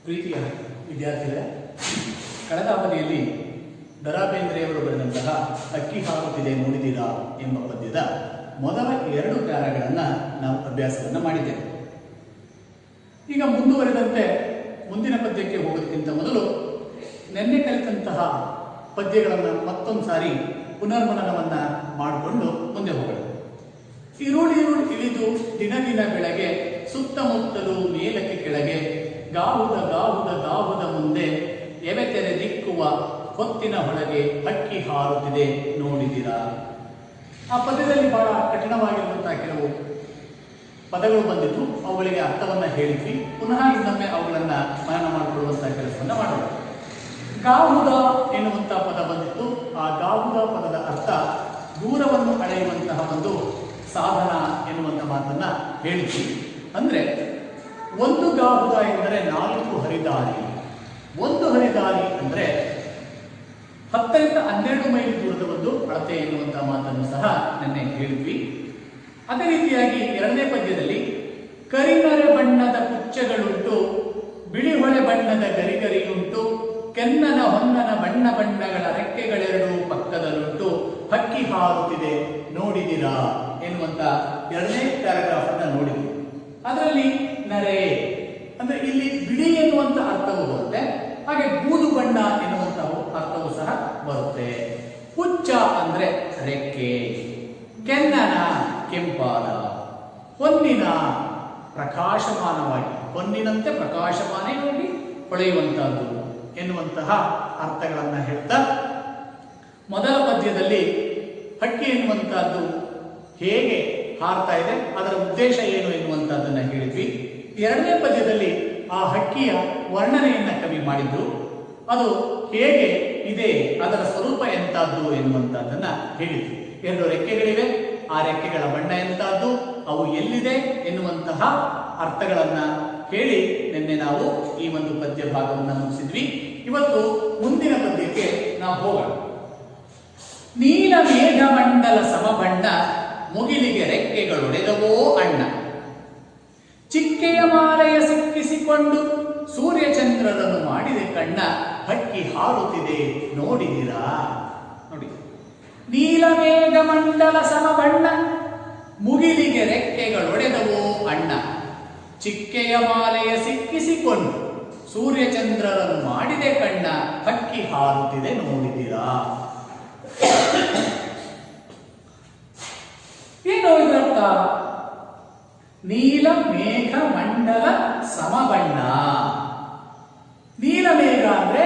ಪ್ರೀತಿಯ ವಿದ್ಯಾರ್ಥಿಗಳೇ, ಕಳೆದ ಅವಧಿಯಲ್ಲಿ ದ ರಾ ಬೇಂದ್ರೆಯವರು ಬರೆದಂತಹ ಅಕ್ಕಿ ಹಾರುತ್ತಿದೆ ನೋಡಿದಿರಾ ಎಂಬ ಪದ್ಯದ ಮೊದಲ 2 ಪ್ಯಾರಾಗಳನ್ನು ನಾವು ಅಭ್ಯಾಸವನ್ನು ಮಾಡಿದ್ದೇವೆ. ಈಗ ಮುಂದುವರೆದಂತೆ ಮುಂದಿನ ಪದ್ಯಕ್ಕೆ ಹೋಗೋದಕ್ಕಿಂತ ಮೊದಲು ನಿನ್ನೆ ಕಲಿತಂತಹ ಪದ್ಯಗಳನ್ನು ಮತ್ತೊಂದು ಸಾರಿ ಪುನರ್ಮನನವನ್ನು ಮಾಡಿಕೊಂಡು ಮುಂದೆ ಹೋಗೋಣ. ಇರುಳಿರುಳು ಇಳಿದು ದಿನ ದಿನ ಬೆಳಗ್ಗೆ ಸುತ್ತಮುತ್ತಲು ಮೇಲಕ್ಕೆ ಕೆಳಗೆ ಗಾಹುದ ಗಾಹುದ ಗಾಹುದ ಮುಂದೆ ಎವೆತೆರೆ ದಿಕ್ಕುವ ಹೊತ್ತಿನ ಹೊಳಗೆ ಹಕ್ಕಿ ಹಾರುತ್ತಿದೆ ನೋಡಿದಿರಾ. ಆ ಪದ್ಯದಲ್ಲಿ ಬಹಳ ಕಠಿಣವಾಗಿರುವಂತಹ ಕೆಲವು ಪದಗಳು ಬಂದಿತ್ತು. ಅವುಗಳಿಗೆ ಅರ್ಥವನ್ನು ಹೇಳಿದ್ವಿ. ಪುನಃ ಇನ್ನೊಮ್ಮೆ ಅವುಗಳನ್ನು ಮನನ ಮಾಡಿಕೊಳ್ಳುವಂತಹ ಕೆಲಸವನ್ನು ಮಾಡೋಣ. ಗಾಹುದ ಎನ್ನುವಂತಹ ಪದ ಬಂದಿತ್ತು. ಆ ಗಾಹುದ ಪದದ ಅರ್ಥ ದೂರವನ್ನು ಅಳೆಯುವಂತಹ ಒಂದು ಸಾಧನ ಎನ್ನುವಂಥ ಮಾತನ್ನ ಹೇಳಿದ್ವಿ. ಅಂದ್ರೆ ಒಂದು ಗಾಹುದ ಎಂದರೆ 4 ಹರಿದಾರಿ. ಒಂದು ಹರಿದಾರಿ ಅಂದ್ರೆ 10 ರಿಂದ 12 ಮೈಲಿ ದೂರದ ಒಂದು ಅಳತೆ ಎನ್ನುವಂಥ ಮಾತನ್ನು ಸಹ ನಿನ್ನೆ ಹೇಳಿದ್ವಿ. ಅದೇ ರೀತಿಯಾಗಿ 2ನೇ ಪದ್ಯದಲ್ಲಿ ಕರಿನರೆ ಬಣ್ಣದ ಕುಚ್ಚಗಳುಂಟು, ಬಿಳಿ ಹೊಳೆ ಬಣ್ಣದ ಗರಿಗರಿಯುಂಟು, ಕೆನ್ನನ ಹೊನ್ನನ ಬಣ್ಣ ಬಣ್ಣಗಳ ರೆಕ್ಕೆಗಳೆರಡು ಪಕ್ಕದಲ್ಲುಂಟು, ಹಕ್ಕಿ ಹಾರುತ್ತಿದೆ ನೋಡಿದಿರಾ ಎನ್ನುವಂತ 2ನೇ ಪ್ಯಾರಾಗ್ರಾಫ್ ಅನ್ನು ನೋಡಿದ್ವಿ. ಅದರಲ್ಲಿ ನರೆ ಅಂದ್ರೆ ಇಲ್ಲಿ ಬಿಳಿ ಎನ್ನುವಂತ ಅರ್ಥವು ಬರುತ್ತೆ, ಹಾಗೆ ಬೂದು ಬಣ್ಣ ಎನ್ನುವಂತಹ ಅರ್ಥವು ಸಹ ಬರುತ್ತೆ. ಹುಚ್ಚ ಅಂದ್ರೆ ರೆಕ್ಕೆ, ಕೆನ್ನನ ಕೆಂಪಾದ, ಹೊನ್ನಿನ ಪ್ರಕಾಶಮಾನವಾಗಿ, ಹೊನ್ನಿನಂತೆ ಪ್ರಕಾಶಮಾನವಾಗಿ ಹೊಳೆಯುವಂತಹದ್ದು ಎನ್ನುವಂತಹ ಅರ್ಥಗಳನ್ನ ಹೇಳ್ತಾ ಮೊದಲ ಪದ್ಯದಲ್ಲಿ ಹಕ್ಕಿ ಎನ್ನುವಂತಹದ್ದು ಹೇಗೆ ಹಾರ್ತಾ ಇದೆ, ಅದರ ಉದ್ದೇಶ ಏನು ಎನ್ನುವಂತಹದ್ದನ್ನ ಹೇಳಿದ್ವಿ. 2ನೇ ಪದ್ಯದಲ್ಲಿ ಆ ಹಕ್ಕಿಯ ವರ್ಣನೆಯನ್ನ ಕವಿ ಮಾಡಿದ್ರು. ಅದು ಹೇಗೆ ಇದೆ, ಅದರ ಸ್ವರೂಪ ಎಂತಹದ್ದು ಎನ್ನುವಂತಹದ್ದನ್ನ ಹೇಳಿದ್ವಿ. 2 ರೆಕ್ಕೆಗಳಿವೆ, ಆ ರೆಕ್ಕೆಗಳ ಬಣ್ಣ ಎಂತಹದ್ದು, ಅವು ಎಲ್ಲಿದೆ ಎನ್ನುವಂತಹ ಅರ್ಥಗಳನ್ನ ಹೇಳಿ ನಿನ್ನೆ ನಾವು ಈ ಒಂದು ಪದ್ಯ ಭಾಗವನ್ನು ಮುಗಿಸಿದ್ವಿ. ಇವತ್ತು ಮುಂದಿನ ಪದ್ಯಕ್ಕೆ ನಾವು ಹೋಗೋಣ. ನೀಲ ಮೇಘ ಮಂಡಲ ಸಮಬಣ್ಣ, ಮುಗಿಲಿಗೆ ರೆಕ್ಕೆಗಳೊಡೆದವೋ ಅಣ್ಣ, ಚಿಕ್ಕೆಯ ಮಾಲೆಯ ಸಿಕ್ಕಿಸಿಕೊಂಡು ಸೂರ್ಯಚಂದ್ರರನ್ನು ಮಾಡಿದೆ ಕಣ್ಣ, ಹಕ್ಕಿ ಹಾರುತ್ತಿದೆ ನೋಡಿದಿರಾ. ನೋಡಿ, ನೀಲಮೇಘ ಮಂಡಲ ಸಮಬಣ್ಣ, ಮುಗಿಲಿಗೆ ರೆಕ್ಕೆಗಳೊಡೆದವೋ ಅಣ್ಣ, ಚಿಕ್ಕೆಯ ಮಾಲೆಯ ಸಿಕ್ಕಿಸಿಕೊಂಡು ಸೂರ್ಯಚಂದ್ರರನ್ನು ಮಾಡಿದೆ ಕಣ್ಣ, ಹಕ್ಕಿ ಹಾರುತ್ತಿದೆ ನೋಡಿದಿರಾ. ಏನು ಇದರ್ಥ? ನೀಲ ಮೇಘ ಮಂಡಲ ಸಮಬಣ್ಣ. ನೀಲಮೇಘ ಅಂದ್ರೆ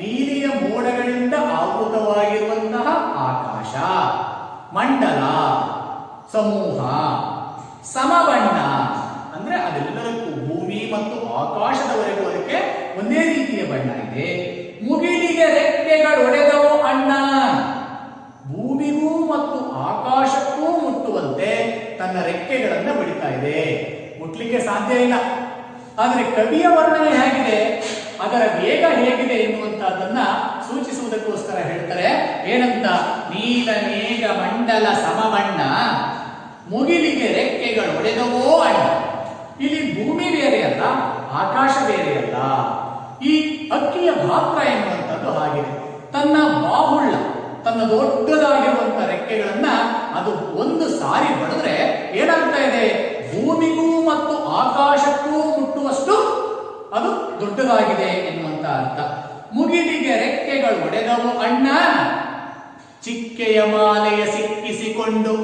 ನೀಲಿಯ ಮೋಡಗಳಿಂದ ಆವೃತವಾಗಿರುವಂತಹ ಆಕಾಶ, ಮಂಡಲ ಸಮೂಹ, ಸಮಬಣ್ಣ ಅಂದ್ರೆ ಅದೆಲ್ಲದಕ್ಕೂ ಭೂಮಿ ಮತ್ತು ಆಕಾಶದವರೆಗೂ ಅದಕ್ಕೆ ಒಂದೇ ರೀತಿಯ ಬಣ್ಣ ಇದೆ. ಮುಗಿಲಿಗೆ ರೆಕ್ಕೆಗಳೊಡೆದವೋ ಅಣ್ಣ, ಭೂಮಿಗೂ ಮತ್ತು ಆಕಾಶಕ್ಕೂ ಮುಟ್ಟುವಂತೆ ತನ್ನ ರೆಕ್ಕೆಗಳನ್ನು ಬಡಿತಾ ಇದೆ. ಮುಟ್ಲಿಕ್ಕೆ ಸಾಧ್ಯ ಇಲ್ಲ, ಆದರೆ ಕವಿಯ ವರ್ಣನೆ ಹೇಗಿದೆ, ಅದರ ವೇಗ ಹೇಗಿದೆ ಎನ್ನುವಂತಹದ್ದನ್ನ ಸೂಚಿಸುವುದಕ್ಕೋಸ್ಕರ ಹೇಳ್ತಾರೆ. ಏನಂತ? ನೀಲ ಮೇಘ ಮಂಡಲ ಸಮಬಣ್ಣ, ಮುಗಿಲಿಗೆ ರೆಕ್ಕೆಗಳೊಡೆದವೋ ಅಣ್ಣ. ಇಲ್ಲಿ ಭೂಮಿ ಬೇರೆ ಅಲ್ಲ, ಆಕಾಶ ಬೇರೆ ಅಲ್ಲ. ಈ ಅಕ್ಕಿಯ ಗಾತ್ರ ಎನ್ನುವಂಥದ್ದು ಹಾಗಿದೆ. ತನ್ನ ಬಾಹುಳ್ಳ, ತನ್ನ ದೊಡ್ಡದಾಗಿರುವಂತಹ ರೆಕ್ಕೆಗಳನ್ನ ಅದು ಒಂದು ಸಾರಿ ಬಡಿದ್ರೆ ಏನಾಗ್ತಾ ಇದೆ, ಭೂಮಿಗೂ ಮತ್ತು ಆಕಾಶಕ್ಕೂ ಮುಟ್ಟುವಷ್ಟು ಅದು ದೊಡ್ಡದಾಗಿದೆ ಎನ್ನುವಂತ ಅರ್ಥ. ಮುಗಿಲಿಗೆ ರೆಕ್ಕೆಗಳು ಒಡೆದವು ಅಣ್ಣ, ಚಿಕ್ಕೆಯ ಮಾಲೆಯ ಸಿಕ್ಕಿಸಿಕೊಂಡು,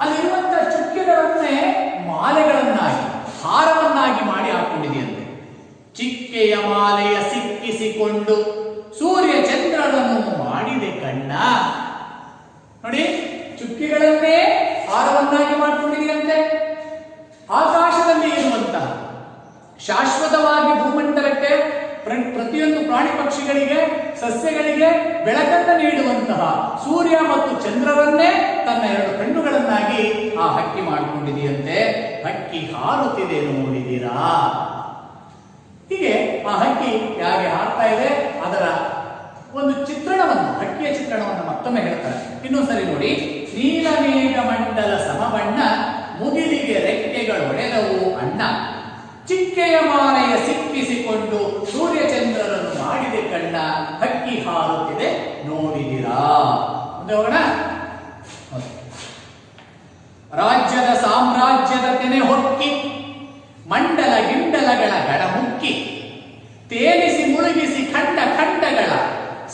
ಅಲ್ಲಿರುವಂತಹ ಚುಕ್ಕೆಗಳನ್ನೇ ಮಾಲೆಗಳನ್ನಾಗಿ, ಹಾರವನ್ನಾಗಿ ಮಾಡಿ ಹಾಕೊಂಡಿದೆಯಂತೆ. ಚಿಕ್ಕೆಯ ಮಾಲೆಯ ಸಿಕ್ಕಿಸಿಕೊಂಡು ಸೂರ್ಯ ಚಂದ್ರನನ್ನು ಮಾಡಿದೆ ಕಣ್ಣ. ನೋಡಿ, ಚುಕ್ಕಿಗಳನ್ನೇ ಹಾರವನ್ನಾಗಿ ಮಾಡಿಕೊಂಡಿದೆಯಂತೆ. ಆಕಾಶದಲ್ಲಿ ಇರುವಂತಹ ಶಾಶ್ವತವಾಗಿ ಭೂಮಂಡಲಕ್ಕೆ ಪ್ರತಿಯೊಂದು ಪ್ರಾಣಿ ಪಕ್ಷಿಗಳಿಗೆ, ಸಸ್ಯಗಳಿಗೆ ಬೆಳಕನ್ನು ನೀಡುವಂತಹ ಸೂರ್ಯ ಮತ್ತು ಚಂದ್ರರನ್ನೇ ತನ್ನ 2 ಕಣ್ಣುಗಳನ್ನಾಗಿ ಆ ಹಕ್ಕಿ ಮಾಡಿಕೊಂಡಿದೆಯಂತೆ. ಹಕ್ಕಿ ಹಾರುತ್ತಿದೆ ನೋಡಿದಿರಾ. ಹೀಗೆ ಆ ಹಕ್ಕಿ ಹೇಗೆ ಹಾರ್ತಾ ಇದೆ ಅದರ ಒಂದು ಚಿತ್ರಣವನ್ನು, ಹಕ್ಕಿಯ ಚಿತ್ರಣವನ್ನು ಮತ್ತೊಮ್ಮೆ ಹೇಳ್ತಾರೆ. ಇನ್ನೊಂದ್ಸರಿ ನೋಡಿ. ನೀಲಮೇಘ ಮಂಡಲ ಸಮಬಣ್ಣ, ಮುಗಿಲಿಗೆ ರೆಕ್ಕೆಗಳೊಡೆದವು ಅಣ್ಣ, ಚಿಕ್ಕೆಯ ಮಾಲೆಯ ಸಿಕ್ಕಿಸಿಕೊಂಡು ಸೂರ್ಯಚಂದ್ರರನ್ನು ಮಾಡಿದೆ ಕಣ್ಣ, ಹಕ್ಕಿ ಹಾರುತ್ತಿದೆ ನೋಡಿದಿರಾ. ಮುಂದೆ ಹೋಗೋಣ. ರಾಜ್ಯದ ಸಾಮ್ರಾಜ್ಯದ ತೆನೆ ಹೊಕ್ಕಿ, ಮಂಡಲ ಗಿಂಡಲಗಳ ಗಡ ಮುಕ್ಕಿ, ತೇಲಿಸಿ ಮುಳುಗಿಸಿ ಖಂಡ ಖಂಡಗಳ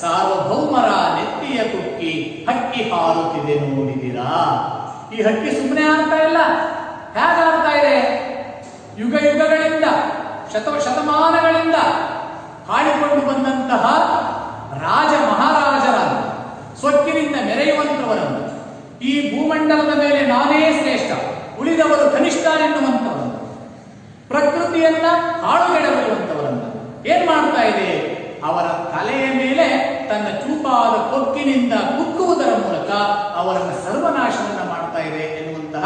ಸಾರ್ವಭೌಮರ ನೆತ್ತಿಯ ಕುಕ್ಕಿ, ಹಕ್ಕಿ ಹಾರುತ್ತಿದೆ ನೋಡಿದಿರಾ. ಈ ಹಕ್ಕಿ ಸುಮ್ಮನೆ ಆಗ್ತಾ ಇಲ್ಲ. ಹೇಗಾಗ್ತಾ ಇದೆ? ಯುಗ ಯುಗಗಳಿಂದ ಶತಮಾನಗಳಿಂದ ಹಾಡಿಕೊಂಡು ಬಂದಂತಹ ರಾಜ ಮಹಾರಾಜರನ್ನು, ಸೊಕ್ಕಿನಿಂದ ಮೆರೆಯುವಂತವರನ್ನು, ಈ ಭೂಮಂಡಲದ ಮೇಲೆ ನಾನೇ ಶ್ರೇಷ್ಠ, ಉಳಿದವರು ಕನಿಷ್ಠ ಎನ್ನುವಂತವರನ್ನು, ಪ್ರಕೃತಿಯನ್ನ ಹಾಳುಗೆಡಬರುವಂತವರನ್ನು ಏನ್ ಮಾಡ್ತಾ ಇದೆ? ಅವರ ತಲೆಯ ಮೇಲೆ ತನ್ನ ಚೂಪಾದ ಕೊಕ್ಕಿನಿಂದ ಕುಕ್ಕುವುದರ ಮೂಲಕ ಅವರನ್ನು ಸರ್ವನಾಶವನ್ನ ಮಾಡ್ತಾ ಇದೆ ಎನ್ನುವಂತಹ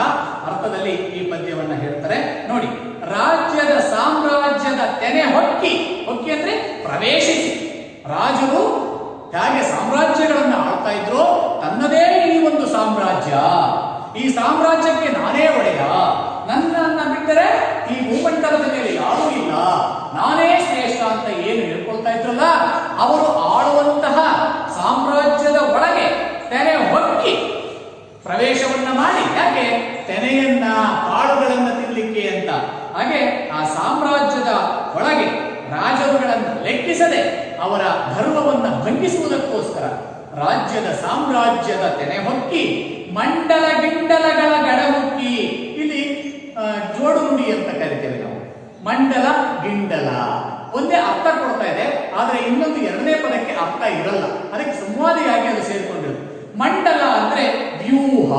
ಅರ್ಥದಲ್ಲಿ ಈ ಪದ್ಯವನ್ನ ಹೇಳ್ತಾರೆ ನೋಡಿ. ರಾಜ್ಯದ ಸಾಮ್ರಾಜ್ಯದ ತೆನೆ ಹೊಕ್ಕಿ, ಹೊಕ್ಕಿ ಅಂದ್ರೆ ಪ್ರವೇಶಿಸಿ. ರಾಜರು ಹೇಗೆ ಸಾಮ್ರಾಜ್ಯಗಳನ್ನು ಆಳ್ತಾ ಇದ್ರು, ತನ್ನದೇ ಈ ಒಂದು ಸಾಮ್ರಾಜ್ಯ, ಈ ಸಾಮ್ರಾಜ್ಯಕ್ಕೆ ನಾನೇ ಒಡೆಯ, ನನ್ನನ್ನ ಬಿಟ್ಟರೆ ಈ ಭೂಮಂಡಲದ ಮೇಲೆ ಯಾರೂ ಇಲ್ಲ, ನಾನೇ ಶ್ರೇಷ್ಠ ಅಂತ ಏನು ಹೇಳ್ಕೊಳ್ತಾ ಇದ್ರಲ್ಲ, ಅವರು ಆಳುವಂತಹ ಸಾಮ್ರಾಜ್ಯದ ಒಳಗೆ ತೆನೆ ಹೊಕ್ಕಿ ಪ್ರವೇಶವನ್ನ ಮಾಡಿ, ಯಾಕೆ? ತೆನೆಯನ್ನ ಕಾಳುಗಳನ್ನ ತಿನ್ನಲಿಕ್ಕೆ ಅಂತ. ಹಾಗೆ ಆ ಸಾಮ್ರಾಜ್ಯದ ಒಳಗೆ ರಾಜರುಗಳನ್ನ ಲೆಕ್ಕಿಸದೆ ಅವರ ಧರ್ಮವನ್ನ ಭಂಗಿಸುವುದಕ್ಕೋಸ್ಕರ ರಾಜ್ಯದ ಸಾಮ್ರಾಜ್ಯದ ತೆನೆ ಹೊಕ್ಕಿ, ಮಂಡಲ ಗಿಂಡಲಗಳ ಗಡಮುಕ್ಕಿ. ಇಲ್ಲಿ ಜೋಡು ನುಡಿ ಅಂತ ಕರಿತೇವೆ ನಾವು. ಮಂಡಲ ಗಿಂಡಲ ಒಂದೇ ಅರ್ಥ ಕೊಡ್ತಾ ಇದೆ, ಆದ್ರೆ ಇನ್ನೊಂದು ಎರಡನೇ ಪದಕ್ಕೆ ಅರ್ಥ ಇರಲ್ಲ. ಅದಕ್ಕೆ ಸಂವಾದಿಯಾಗಿ ಅದು ಸೇರಿಕೊಂಡಿರುತ್ತೆ. ಮಂಡಲ ಅಂದ್ರೆ ವ್ಯೂಹ,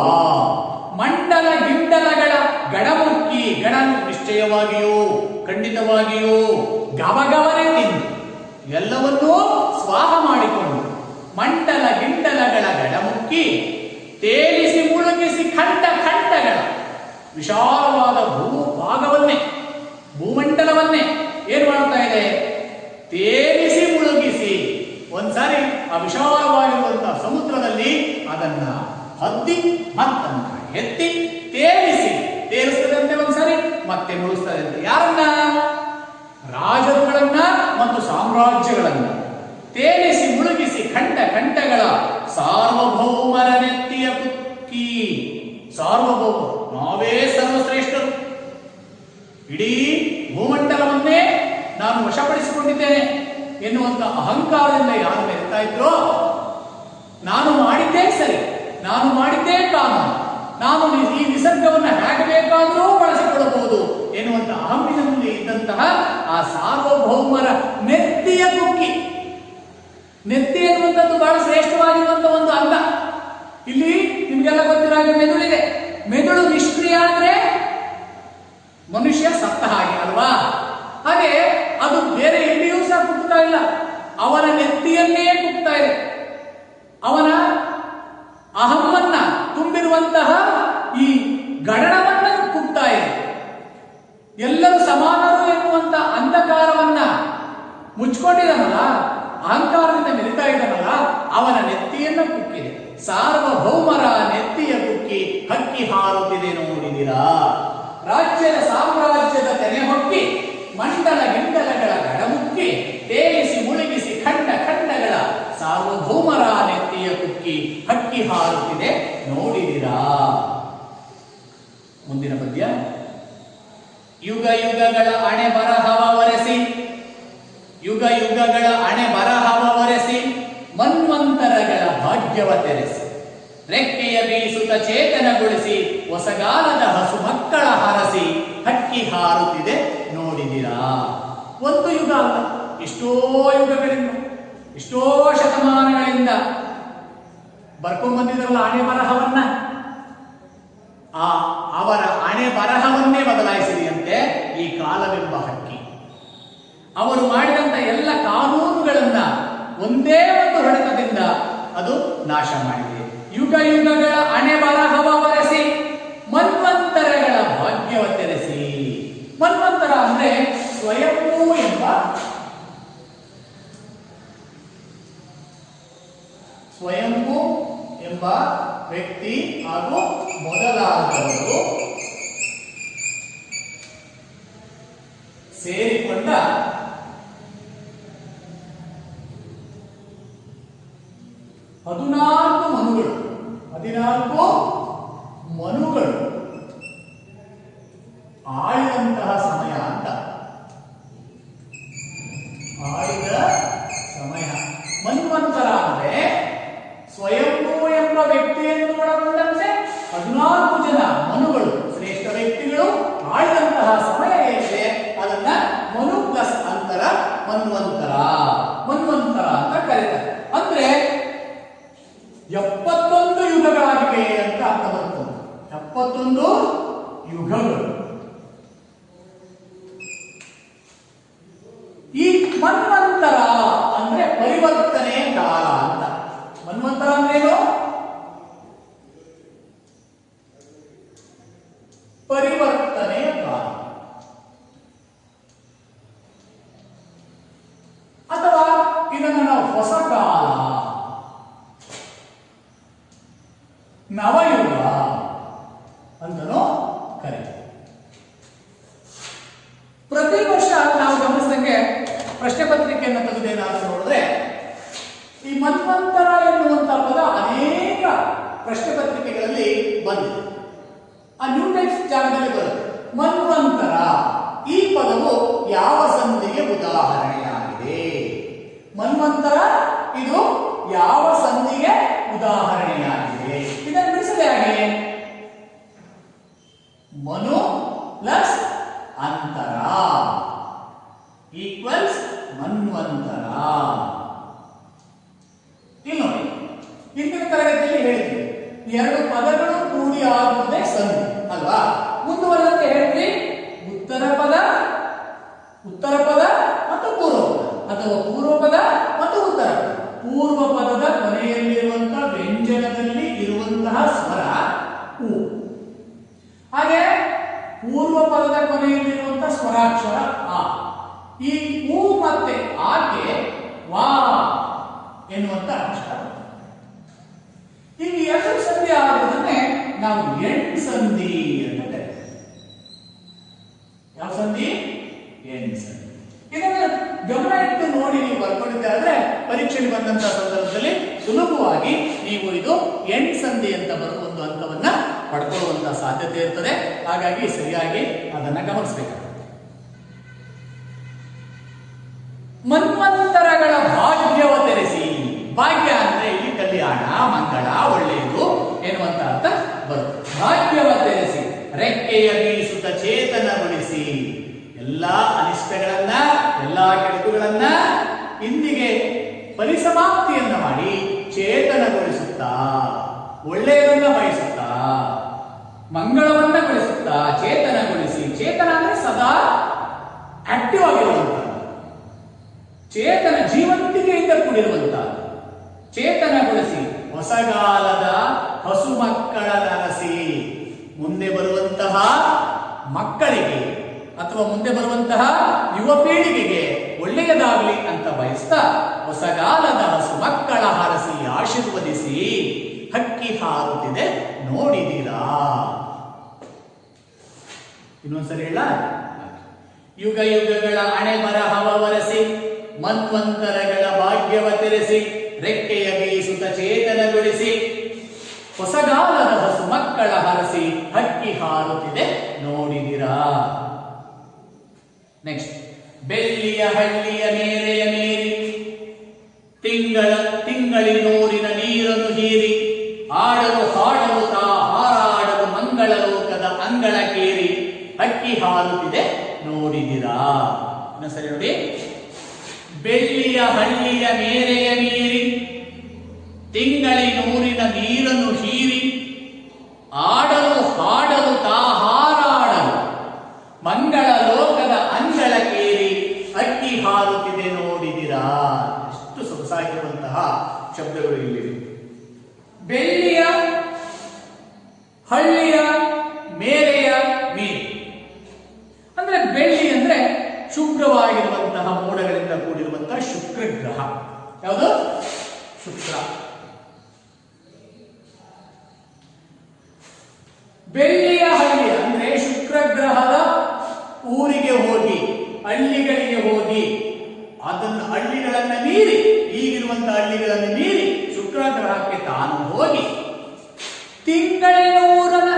ಮಂಡಲ ಗಿಂಡಲಗಳ ಗಡಮುಕ್ಕಿ. ಗಡ ನಿಶ್ಚಯವಾಗಿಯೂ ಖಂಡಿತವಾಗಿಯೂ ಗವಗವನೆ ತಿಂದು ಎಲ್ಲವನ್ನೂ ಸ್ವಾಹ ಮಾಡಿಕೊಂಡು ಮಂಡಲ ಗಿಂಡಲಗಳ ಗಡಮುಕ್ಕಿ, ತೇಲಿಸಿ ಮುಳುಗಿಸಿ ಖಂಡ ಖಂಡಗಳ ವಿಶಾಲವಾದ ಭೂಭಾಗವನ್ನೇ, ಭೂಮಂಡಲವನ್ನೇ ಏನ್ ಮಾಡ್ತಾ ಇದೆ? ತೇಲಿಸಿ ಮುಳುಗಿಸಿ. ಒಂದ್ಸಾರಿ ಆ ವಿಶಾಲವಾಗಿರುವಂತಹ ಸಮುದ್ರದಲ್ಲಿ ಅದನ್ನ ಹತ್ತಿ ಮತ್ತನ್ನ ಎತ್ತಿ ತೇಲಿಸ್ತದಂತೆ, ಒಂದ್ಸಾರಿ ಮತ್ತೆ ಮುಳುಗಿಸ್ತದಂತೆ. ಯಾರನ್ನ? ರಾಜರುಗಳನ್ನ ಮತ್ತು ಸಾಮ್ರಾಜ್ಯಗಳನ್ನ ತೇಲಿಸಿ ಮುಳುಗಿಸಿ ಖಂಡ ಖಂಡಗಳ ಸಾರ್ವಭೌಮರ ನೆತ್ತಿಯ ಕುಕ್ಕಿ. ಸಾರ್ವಭೌಮರು, ನಾವೇ ಸರ್ವಶ್ರೇಷ್ಠರು, ಇಡೀ ಭೂಮಂಡಲವನ್ನೇ ನಾನು ವಶಪಡಿಸಿಕೊಂಡಿದ್ದೇನೆ ಎನ್ನುವಂತ ಅಹಂಕಾರದಿಂದ ಯಾರು ಮೆರೆತಾ ಇದ್ರೋ, ನಾನು ಮಾಡಿದ್ದೇ ಸರಿ, ನಾನು ಮಾಡಿದ್ದೇ ಕಾನೂನು, ನಾನು ಈ ನಿಸರ್ಗವನ್ನು ಹೇಗೆ ಬೇಕಾದರೂ ಬಳಸಿಕೊಳ್ಳಬಹುದು ಎನ್ನುವಂತ ಅಹಂಬಿನಲ್ಲಿ ಇದ್ದಂತಹ ಆ ಸಾರ್ವಭೌಮರ ನೆತ್ತಿಯ ಕುಕ್ಕಿ. ನೆತ್ತಿ ಎನ್ನುವಂಥದ್ದು ಬಹಳ ಶ್ರೇಷ್ಠವಾಗಿರುವಂತಹ ಒಂದು ಅಂಗ. ಇಲ್ಲಿ ನಿಮ್ಗೆಲ್ಲ ಗೊತ್ತಿರೋ ಹಾಗೆ ಮೆದುಳಿದೆ. ಮೆದುಳು ನಿಷ್ಕ್ರಿಯ ಅಂದ್ರೆ ಮನುಷ್ಯ ಸತ್ತ ಹಾಗೆ ಅಲ್ವಾ? ಹಾಗೆ ಅದು ಬೇರೆ ಎಲ್ಲಿಯೂ ಸಹ ಕುಗ್ತಾ ಇಲ್ಲ, ಅವನ ನೆತ್ತಿಯನ್ನೇ ಕುಗ್ತಾ ಇದೆ. ಅವನ ಅಹಮ್ಮನ್ನ ತುಂಬಿರುವಂತಹ ಈ ಗಡಣವನ್ನ ಕುಗ್ತಾ ಇದೆ. ಎಲ್ಲರೂ ಸಮಾನರು ಎನ್ನುವಂತ ಅಂಧಕಾರವನ್ನ ಮುಚ್ಕೊಂಡಿದ್ದಾನಲ್ಲ, ಅಹಂಕಾರದಿಂದ ಮೆರಿತಾ ಇದ್ದಾನಲ್ಲ, ಅವನ ನೆತ್ತಿಯನ್ನ ಕುಕ್ಕಿದೆ. ಸಾರ್ವಭೌಮರ ನೆತ್ತಿಯ ಕುಕ್ಕಿ, ಹಕ್ಕಿ ಹಾರುತ್ತಿದೆ ನೋಡಿದಿರಾ. ರಾಜ್ಯದ ಸಾಮ್ರಾಜ್ಯದ ತೆನೆ ಹೊಕ್ಕಿ, ಮಂಡಲ ಗಿಂಡಲಗಳ ಗಡಮುಕ್ಕಿ, ತೇಲಿಸಿ ಮುಳುಗಿಸಿ ಖಂಡ ಖಂಡಗಳ ಸಾರ್ವಭೌಮರ ನೆತ್ತಿಯ ಕುಕ್ಕಿ, ಹಕ್ಕಿ ಹಾರುತ್ತಿದೆ ನೋಡಿದಿರಾ. ಮುಂದಿನ ಪದ್ಯ. ಯುಗ ಯುಗಗಳ ಅಣೆ ಬರಹವ ಒರೆಸಿ, ಯುಗ ಯುಗಗಳ ಅಣೆ ಬರಹವ ಒರೆಸಿ, ಮನ್ವಂತರಗಳ ಭಾಗ್ಯವ ತೆರೆಸಿ, ರೆಕ್ಕೆಯ ಬೀಸುತ್ತ ಚೇತನಗೊಳಿಸಿ, ಹೊಸಗಾಲದ ಹಸು ಮಕ್ಕಳ ಹರಸಿ, ಹಕ್ಕಿ ಹಾರುತ್ತಿದೆ ನೋಡಿದಿರಾ. ಒಂದು ಯುಗ ಅಲ್ಲ, ಎಷ್ಟೋ ಯುಗಗಳಿಂದ, ಎಷ್ಟೋ ಶತಮಾನಗಳಿಂದ ಬರ್ಕೊಂಡ್ಬಂದಿದ್ರಲ್ಲ ಹಣೆ ಬರಹವನ್ನ, ಅವರ ಹಣೆ ಬರಹವನ್ನೇ ಬದಲಾಯಿಸಿದೆಯಂತೆ ಈ ಕಾಲವೆಂಬ ಹಕ್ಕಿ. ಅವರು ಮಾಡಿದಂತ ಎಲ್ಲ ಕಾನೂನುಗಳನ್ನ ಒಂದೇ ಒಂದು ಹೊಡೆತದಿಂದ ಅದು ನಾಶ ಮಾಡಿದೆ. ಯುಗ ಯುಗಗಳ ಹಣೆ ಬರಹವ ಒರೆಸಿ, ಮನ್ವಂತರಗಳ ಭಾಗ್ಯವ ತೆರೆಸಿ. ಮನ್ವಂತರ ಅಂದ್ರೆ ಸ್ವಯಂಭೂ ಎಂಬ, ಸ್ವಯಂಭೂ ಎಂಬ ವ್ಯಕ್ತಿ ಹಾಗೂ ಮೊದಲಾದವರು ಸೇರಿಕೊಂಡ 14 ಮನುಗಳು ಆಳಿದಂತಹ ಸಮಯ ಅಂತ. ಆಳಿದ ಸಮಯ ಮನ್ವಂತರ ಅಂದ್ರೆ ಸ್ವಯಂಭೂ ಎಂಬ ವ್ಯಕ್ತಿಯನ್ನು ಒಳಗೊಂಡಂತೆ 14 ಜನ ಮನುಗಳು, ಶ್ರೇಷ್ಠ ವ್ಯಕ್ತಿಗಳು ಆಳಿದಂತಹ ಸಮಯ ಏನಿದೆ ಅದನ್ನ ಮನು ಪ್ಲಸ್ ಅಂತರ ಮನ್ವಂತರ ಅಂತ ಕರೀತಾರೆ. ಅಂದ್ರೆ 71 ಯುಗಗಳಾಗಿವೆ ಅಂತ ಅರ್ಥ ಬರ್ತದೆ. 71 ಯುಗಗಳು. ಈ ಮನ್ವಂತರ ಅಂದ್ರೆ ಪರಿವರ್ತನೆ ಕಾಲ ಅಂತ. ಮನ್ವಂತರ ಅಂದ್ರೆ ಏನು? ಪರಿವರ್ತನೆ ಕಾಲ, ಅಥವಾ ಇದನ್ನು ನಾವು ಹೊಸ ಕಾಲ, ನವಯುಗ ಅಂತನೂ ಕರೀತೀವಿ. ಪ್ರತಿ ವರ್ಷ ನಾವು ಗಮನಿಸಿದಂಗೆ ಪ್ರಶ್ನೆ ಪತ್ರಿಕೆಯನ್ನು ತೆಗೆದೇನಾದರೂ ನೋಡಿದ್ರೆ ಈ ಮನ್ವಂತರ ಎನ್ನುವಂತಹ ಪದ ಅನೇಕ ಪ್ರಶ್ನೆ ಪತ್ರಿಕೆಗಳಲ್ಲಿ ಬಂದಿದೆ. ಆ ನ್ಯೂ ಟೈಪ್ಸ್ ಜಾಗದಲ್ಲಿ ಬರುತ್ತೆ. ಮನ್ವಂತರ ಈ ಪದವು ಯಾವ ಸಂಧಿಗೆ ಉದಾಹರಣೆಯಾಗಿದೆ? ಮನ್ವಂತರ ಇದು ಯಾವ ಸಂಧಿಗೆ ಉದಾಹರಣೆಯಾಗಿದೆ? ಇದನ್ನು ಬಿಡಿಸದೆ ಹಾಗೆ ಮನು ಪ್ಲಸ್ ಅಂತರ ಈಕ್ವಲ್ಸ್ ಮನ್ವಂತರ. ಇಲ್ಲಿ ನೋಡಿ, ಹಿಂದಿನ ತರಗತಿಯಲ್ಲಿ ಹೇಳಿದ್ವಿ ಎರಡು ಪದಗಳು ಕೂಡಿ ಆಗುವುದೇ ಸಂಧಿ ಅಲ್ವಾ? ಮುಂದುವರೆದಂತೆ ಹೇಳಿದ್ವಿ ಉತ್ತರ ಪದ ಮತ್ತು ಪೂರ್ವ ಪದ, ಅಥವಾ ಪೂರ್ವ ಪದ ಮತ್ತು ಉತ್ತರ ಪದ. ಪೂರ್ವ ಪದದ ಕೊನೆಯಲ್ಲಿರುವಂತಹ ವ್ಯಂಜನದಲ್ಲಿ ಇರುವಂತಹ ಸ್ವರ ಉ, ಹಾಗೆ ಪೂರ್ವ ಪದದ ಕೊನೆಯಲ್ಲಿರುವಂತಹ ಸ್ವರಾಕ್ಷರ ಆ. ಈ ಉ ಮತ್ತೆ ಆಕೆ ವಾ ಎನ್ನುವಂತ ಅಕ್ಷರ. ಈ ಎರಡು ಸಂಧಿ ಆಗುವುದನ್ನೇ ನಾವು ಎಂಟ್ ಸಂಧಿ ಅಂತ ಕರೀತೀವಿ. ಯಾವ ಸಂಧಿ? ಎಂಟ್ ಸಂಧಿ. ಇದನ್ನು ಗಮನ ಇಟ್ಟು ನೋಡಿ ನೀವು ಬರ್ಕೊಂಡಿದ್ದಾದ್ರೆ ಪರೀಕ್ಷೆಗೆ ಬಂದಂತಹ ಸಂದರ್ಭದಲ್ಲಿ ಸುಲಭವಾಗಿ ನೀವು ಇದು ಎಂಟ್ ಸಂಧಿ ಅಂತ ಬರುವ ಒಂದು ಅಂಕವನ್ನ ಪಡ್ಕೊಳ್ಳುವಂತಹ ಸಾಧ್ಯತೆ ಇರ್ತದೆ. ಹಾಗಾಗಿ ಸರಿಯಾಗಿ ಅದನ್ನ ಗಮನಿಸಬೇಕಾಗುತ್ತೆ. ಮನ್ವಂತರಗಳ ಭಾಗ್ಯವ ತೆರೆಸಿ. ಭಾಗ್ಯ ಅಂದ್ರೆ ಇಲ್ಲಿ ಕಲ್ಯಾಣ, ಮಂಗಳ, ಒಳ್ಳೆಯದು ಎನ್ನುವಂತ ಅರ್ಥ ಬರುತ್ತೆ. ಭಾಗ್ಯವ ತೆರೆಸಿ ರೆಕ್ಕೆಯ ಬೀಸುತ್ತ ಚೇತನಗೊಳಿಸಿ. ಎಲ್ಲಾ ಅನಿಷ್ಟಗಳನ್ನ, ಎಲ್ಲಾ ಕೆಡುಕುಗಳನ್ನ ಇಂದಿಗೆ ಪರಿಸಮಾಪ್ತಿಯನ್ನ ಮಾಡಿ ಚೇತನಗೊಳಿಸುತ್ತಾ, ಒಳ್ಳೆಯದನ್ನ ಬಯಸುತ್ತಾ, ಮಂಗಳವನ್ನ ಬಯಸುತ್ತಾ ಚೇತನಗೊಳಿಸಿ. ಚೇತನ ಅಂದ್ರೆ ಸದಾ ಆಕ್ಟಿವ್ ಆಗಿರುವಂತ, ಚೇತನ ಜೀವಂತಿಕೆಯಿಂದ ಕೂಡಿರುವಂತ. ಚೇತನಗೊಳಿಸಿ ಹೊಸಗಾಲದ ಹಸು ಮಕ್ಕಳ ನರಸಿ. ಮುಂದೆ ಬರುವಂತಹ ಮಕ್ಕಳಿಗೆ ಅಥವಾ ಮುಂದೆ ಬರುವಂತಹ ಯುವ ಪೀಳಿಗೆಗೆ ಒಳ್ಳೆಯದಾಗಲಿ ಅಂತ ಬಯಸ್ತಾ ಹೊಸಗಾಲದ ಹಸು ಮಕ್ಕಳ ಹರಸಿ ಆಶೀರ್ವದಿಸಿ. ಹಕ್ಕಿ ಹಾರುತ್ತಿದೆ ನೋಡಿದಿರಾ? ಇನ್ನೊಂದ್ಸರಿ ಹೇಳ. ಯುಗ ಯುಗಗಳ ಹಣೆ ಬರಹವ ವರಸಿ ಮನ್ವಂತರಗಳ ಭಾಗ್ಯವ ತೆರೆಸಿ ರೆಕ್ಕೆಯ ಬೀಸುತ್ತ ಚೇತನಗೊಳಿಸಿ ಹೊಸಗಾಲದ ಹಸು ಮಕ್ಕಳ ಹರಸಿ ಹಕ್ಕಿ ಹಾರುತ್ತಿದೆ ನೋಡಿದಿರಾ? ನೆಕ್ಸ್ಟ್, ಬೆಳ್ಳಿಯ ಹಳ್ಳಿಯ ಮೇರೆಯ ಮೇರಿ ತಿಂಗಳಿನೂರಿನ ನೀರನ್ನು ಹೀರಿ ಆಡಲು ಹಾಡಲು ತಾ ಹಾರಾಡಲು ಮಂಗಳ ಲೋಕದ ಅಂಗಳ ಕೇರಿ ಹಕ್ಕಿ ಹಾರುತ್ತಿದೆ ನೋಡಿದಿರಾ? ಸರಿ ನೋಡಿ. ಬೆಳ್ಳಿಯ ಹಳ್ಳಿಯ ಮೇರೆಯ ಮೀರಿ ತಿಂಗಳಿನೂರಿನ ನೀರನ್ನು ಹೀರಿ ಆಡಲು ಹಾಡಲು ತಾ ಹಾರಾಡಲು ಮಂಗಳ ಲೋಕದ ಅಂಗಳ ಕೇರಿ ಅಕ್ಕಿ ಹಾರುತ್ತಿದೆ ನೋಡಿದಿರಾ? ಎಷ್ಟು ಸೊಗಸಾಗಿರುವಂತಹ ಶಬ್ದಗಳು ಇಲ್ಲಿವೆ. ಬೆಳ್ಳಿಯ ಹಳ್ಳಿಯ ಮೇರೆಯ ಮೀರಿ ಅಂದ್ರೆ ಬೆಳ್ಳಿ ಅಂದ್ರೆ ಶುಭ್ರವಾಗಿರುವಂತಹ ಮೋಡಗಳಿಂದ ಕೂಡಿರುವಂತಹ ಶುಕ್ರ ಗ್ರಹ. ಯಾವುದು? ಶುಕ್ರ. ಬೆಳ್ಳಿಯ ಹಳ್ಳಿ ಅಂದ್ರೆ ಶುಕ್ರ ಗ್ರಹದ ಊರಿಗೆ ಹೋಗಿ ಹಳ್ಳಿಗಳಿಗೆ ಹೋಗಿ ಅದನ್ನು ಹಳ್ಳಿಗಳನ್ನು ಮೀರಿ ಈಗಿರುವಂತಹ ಹಳ್ಳಿಗಳನ್ನು ಮೀರಿ ಶುಕ್ರ ಗ್ರಹಕ್ಕೆ ತಾನು ಹೋಗಿ ತಿಂಗಳೂರನ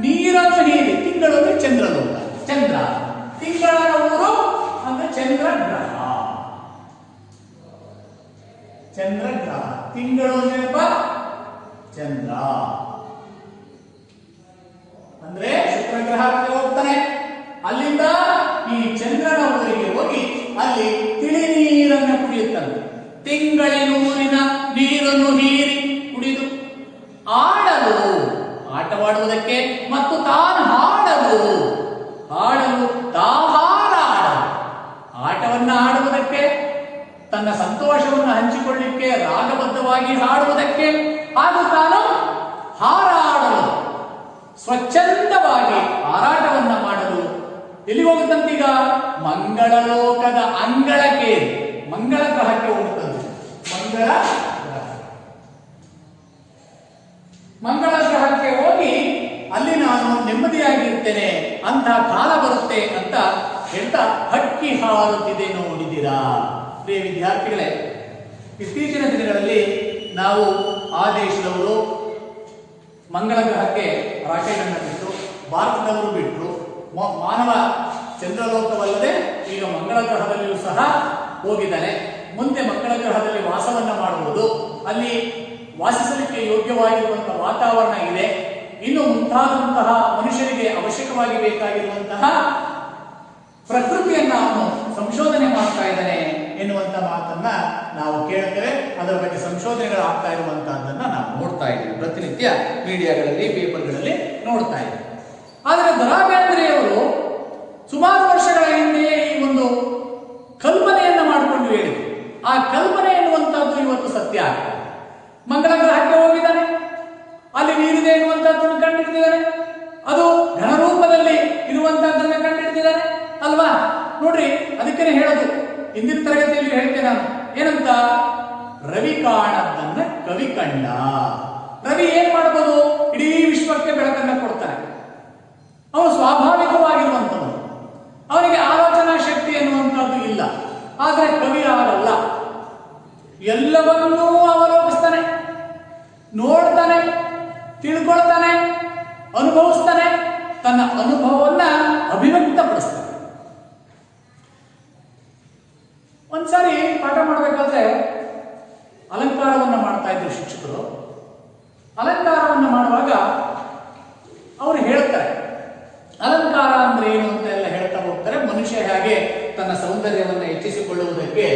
ನೀರನ್ನು ಹೀರಿ, ತಿಂಗಳು ಅಂದ್ರೆ ಚಂದ್ರಲೋಕ, ಚಂದ್ರ, ತಿಂಗಳ ಊರು ಅಂದ್ರೆ ಚಂದ್ರಗ್ರಹ. ಚಂದ್ರಗ್ರಹ, ತಿಂಗಳು ನೆನಪ ಚಂದ್ರ ಅಂದ್ರೆ ಶುಕ್ರಗ್ರಹಕ್ಕೆ ಹೋಗ್ತಾನೆ. ಅಲ್ಲಿಂದ ಈ ಚಂದ್ರನ ಊರಿಗೆ ಹೋಗಿ ಅಲ್ಲಿ ತಿಳಿ ನೀರನ್ನು ಕುಡಿಯುತ್ತಾನೆ. ತಿಂಗಳಿನೂರಿನ ನೀರನ್ನು ಹೀರಿ ಕುಡಿದು ಆಡಲು, ಆಟವಾಡುವುದಕ್ಕೆ ಮತ್ತು ತಾನು ಹಾಡಲು, ತಾಹಾರ ಆಡಲು, ಆಟವನ್ನ ಆಡುವುದಕ್ಕೆ, ತನ್ನ ಸಂತೋಷವನ್ನು ಹಂಚಿಕೊಳ್ಳಿಕ್ಕೆ, ರಾಗಬದ್ಧವಾಗಿ ಹಾಡುವುದಕ್ಕೆ ಹಾಗೂ ತಾನು ಹಾರಾಡಲು, ಸ್ವಚ್ಛಂದವಾಗಿ ಹಾರಾಟವನ್ನ ಮಾಡಲು ಎಲ್ಲಿ ಹೋಗುತ್ತಂತೀಗ? ಮಂಗಳ ಲೋಕದ ಅಂಗಳಕ್ಕೆ, ಮಂಗಳ ಗ್ರಹಕ್ಕೆ ಹೋಗುತ್ತಂತೆ. ಮಂಗಳ ಗ್ರಹಕ್ಕೆ ಹೋಗಿ ಅಲ್ಲಿ ನಾನು ನೆಮ್ಮದಿಯಾಗಿರ್ತೇನೆ ಅಂತ ಕಾಲ ಬರುತ್ತೆ ಅಂತ ಹೇಳ್ತಾ ಹಕ್ಕಿ ಹಾರುತ್ತಿದೆ ನೋಡಿದಿರಾ? ಪ್ರಿಯ ವಿದ್ಯಾರ್ಥಿಗಳೇ, ಇತ್ತೀಚಿನ ದಿನಗಳಲ್ಲಿ ನಾವು ಆ ದೇಶದವರು ಮಂಗಳ ಗ್ರಹಕ್ಕೆ ರಾಕೆಟ್ ಅನ್ನು ಬಿಟ್ಟರು, ಭಾರತದವರು ಬಿಟ್ಟರು. ಮಾನವ ಚಂದ್ರಲೋಕವಲ್ಲದೆ ಈಗ ಮಂಗಳ ಗ್ರಹದಲ್ಲಿಯೂ ಸಹ ಹೋಗಿದ್ದಾರೆ. ಮುಂದೆ ಮಂಗಳ ಗ್ರಹದಲ್ಲಿ ವಾಸವನ್ನ ಮಾಡುವುದು, ಅಲ್ಲಿ ವಾಸಿಸಲಿಕ್ಕೆ ಯೋಗ್ಯವಾಗಿರುವಂತಹ ವಾತಾವರಣ ಇದೆ. ಇನ್ನು ಮುಂತಾದಂತಹ ಮನುಷ್ಯರಿಗೆ ಅವಶ್ಯಕವಾಗಿ ಬೇಕಾಗಿರುವಂತಹ ಪ್ರಕೃತಿಯನ್ನ ಅವನು ಸಂಶೋಧನೆ ಮಾಡ್ತಾ ಇದ್ದಾನೆ ಎನ್ನುವಂತ ಮಾತನ್ನ ನಾವು ಕೇಳುತ್ತೇವೆ. ಅದರ ಬಗ್ಗೆ ಸಂಶೋಧನೆಗಳು ಆಗ್ತಾ ಇರುವಂತಹದ್ದನ್ನ ನಾವು ನೋಡ್ತಾ ಇದ್ದೀವಿ, ಪ್ರತಿನಿತ್ಯ ಮೀಡಿಯಾಗಳಲ್ಲಿ, ಪೇಪರ್ಗಳಲ್ಲಿ ನೋಡ್ತಾ ಇದ್ದೀವಿ. ಆದರೆ ದ.ರಾ ಬೇಂದ್ರೆಯವರು ಸುಮಾರು ವರ್ಷಗಳ ಹಿಂದೆಯೇ ಈ ಒಂದು ಕಲ್ಪನೆಯನ್ನ ಮಾಡಿಕೊಂಡು ಹೇಳಿದ್ರು. ಆ ಕಲ್ಪನೆ ಎನ್ನುವಂತಹದ್ದು ಇವತ್ತು ಸತ್ಯ ಆಗ್ತದೆ. ಮಂಗಳ ಗ್ರಹಕ್ಕೆ ಹೋಗಿದ್ದಾನೆ, ಅಲ್ಲಿ ನೀರಿದೆ ಎನ್ನುವಂತಹದ್ದನ್ನು ಕಂಡಿಡ್ತಿದ್ದಾನೆ, ಅದು ಘನರೂಪದಲ್ಲಿ ಇರುವಂತಹದ್ದನ್ನ ಕಂಡಿಡ್ತಿದ್ದಾನೆ ಅಲ್ವಾ? ನೋಡ್ರಿ, ಅದಕ್ಕೇನೆ ಹೇಳೋದು, ಹಿಂದಿನ ತರಗತಿಯಲ್ಲಿ ಹೇಳ್ತೇನೆ ನಾನು, ಏನಂತ? ರವಿ ಕಾಣದ್ದನ್ನ ಕವಿ ಕಂಡ. ರವಿ ಏನ್ ಮಾಡಬಹುದು? ಇಡೀ ವಿಶ್ವಕ್ಕೆ ಬೆಳಕನ್ನ ಕೊಡ್ತಾನೆ. ಅವನು ಸ್ವಾಭಾವಿಕವಾಗಿರುವಂತವನು, ಅವನಿಗೆ ಆಲೋಚನಾ ಶಕ್ತಿ ಎನ್ನುವಂತಹದ್ದು ಇಲ್ಲ. ಆದ್ರೆ ಕವಿ ಆಗಲ್ಲ, ಎಲ್ಲವನ್ನೂ ಅವಲೋಕಿಸ್ತಾನೆ, ನೋಡ್ತಾನೆ, ತಿಳ್ಕೊಳ್ತಾನೆ, ಅನುಭವಿಸ್ತಾನೆ, ತನ್ನ ಅನುಭವವನ್ನ ಅಭಿವ್ಯಕ್ತಪಡಿಸ್ತಾನೆ. ಒಂದ್ಸಾರಿ ಪಾಠ ಮಾಡಬೇಕಾದ್ರೆ ಅಲಂಕಾರವನ್ನ ಮಾಡ್ತಾ ಇದ್ರು ಶಿಕ್ಷಕರು. ಅಲಂಕಾರವನ್ನ ಮಾಡುವಾಗ ಅವರು ಹೇಳ್ತಾರೆ, ಅಲಂಕಾರ ಅಂದ್ರೆ ಏನು ಅಂತ ಎಲ್ಲ ಹೇಳ್ತಾ ಹೋಗ್ತಾರೆ. ಮನುಷ್ಯ ಹೇಗೆ ತನ್ನ ಸೌಂದರ್ಯವನ್ನು ಹೆಚ್ಚಿಸಿಕೊಳ್ಳುವುದಕ್ಕೆ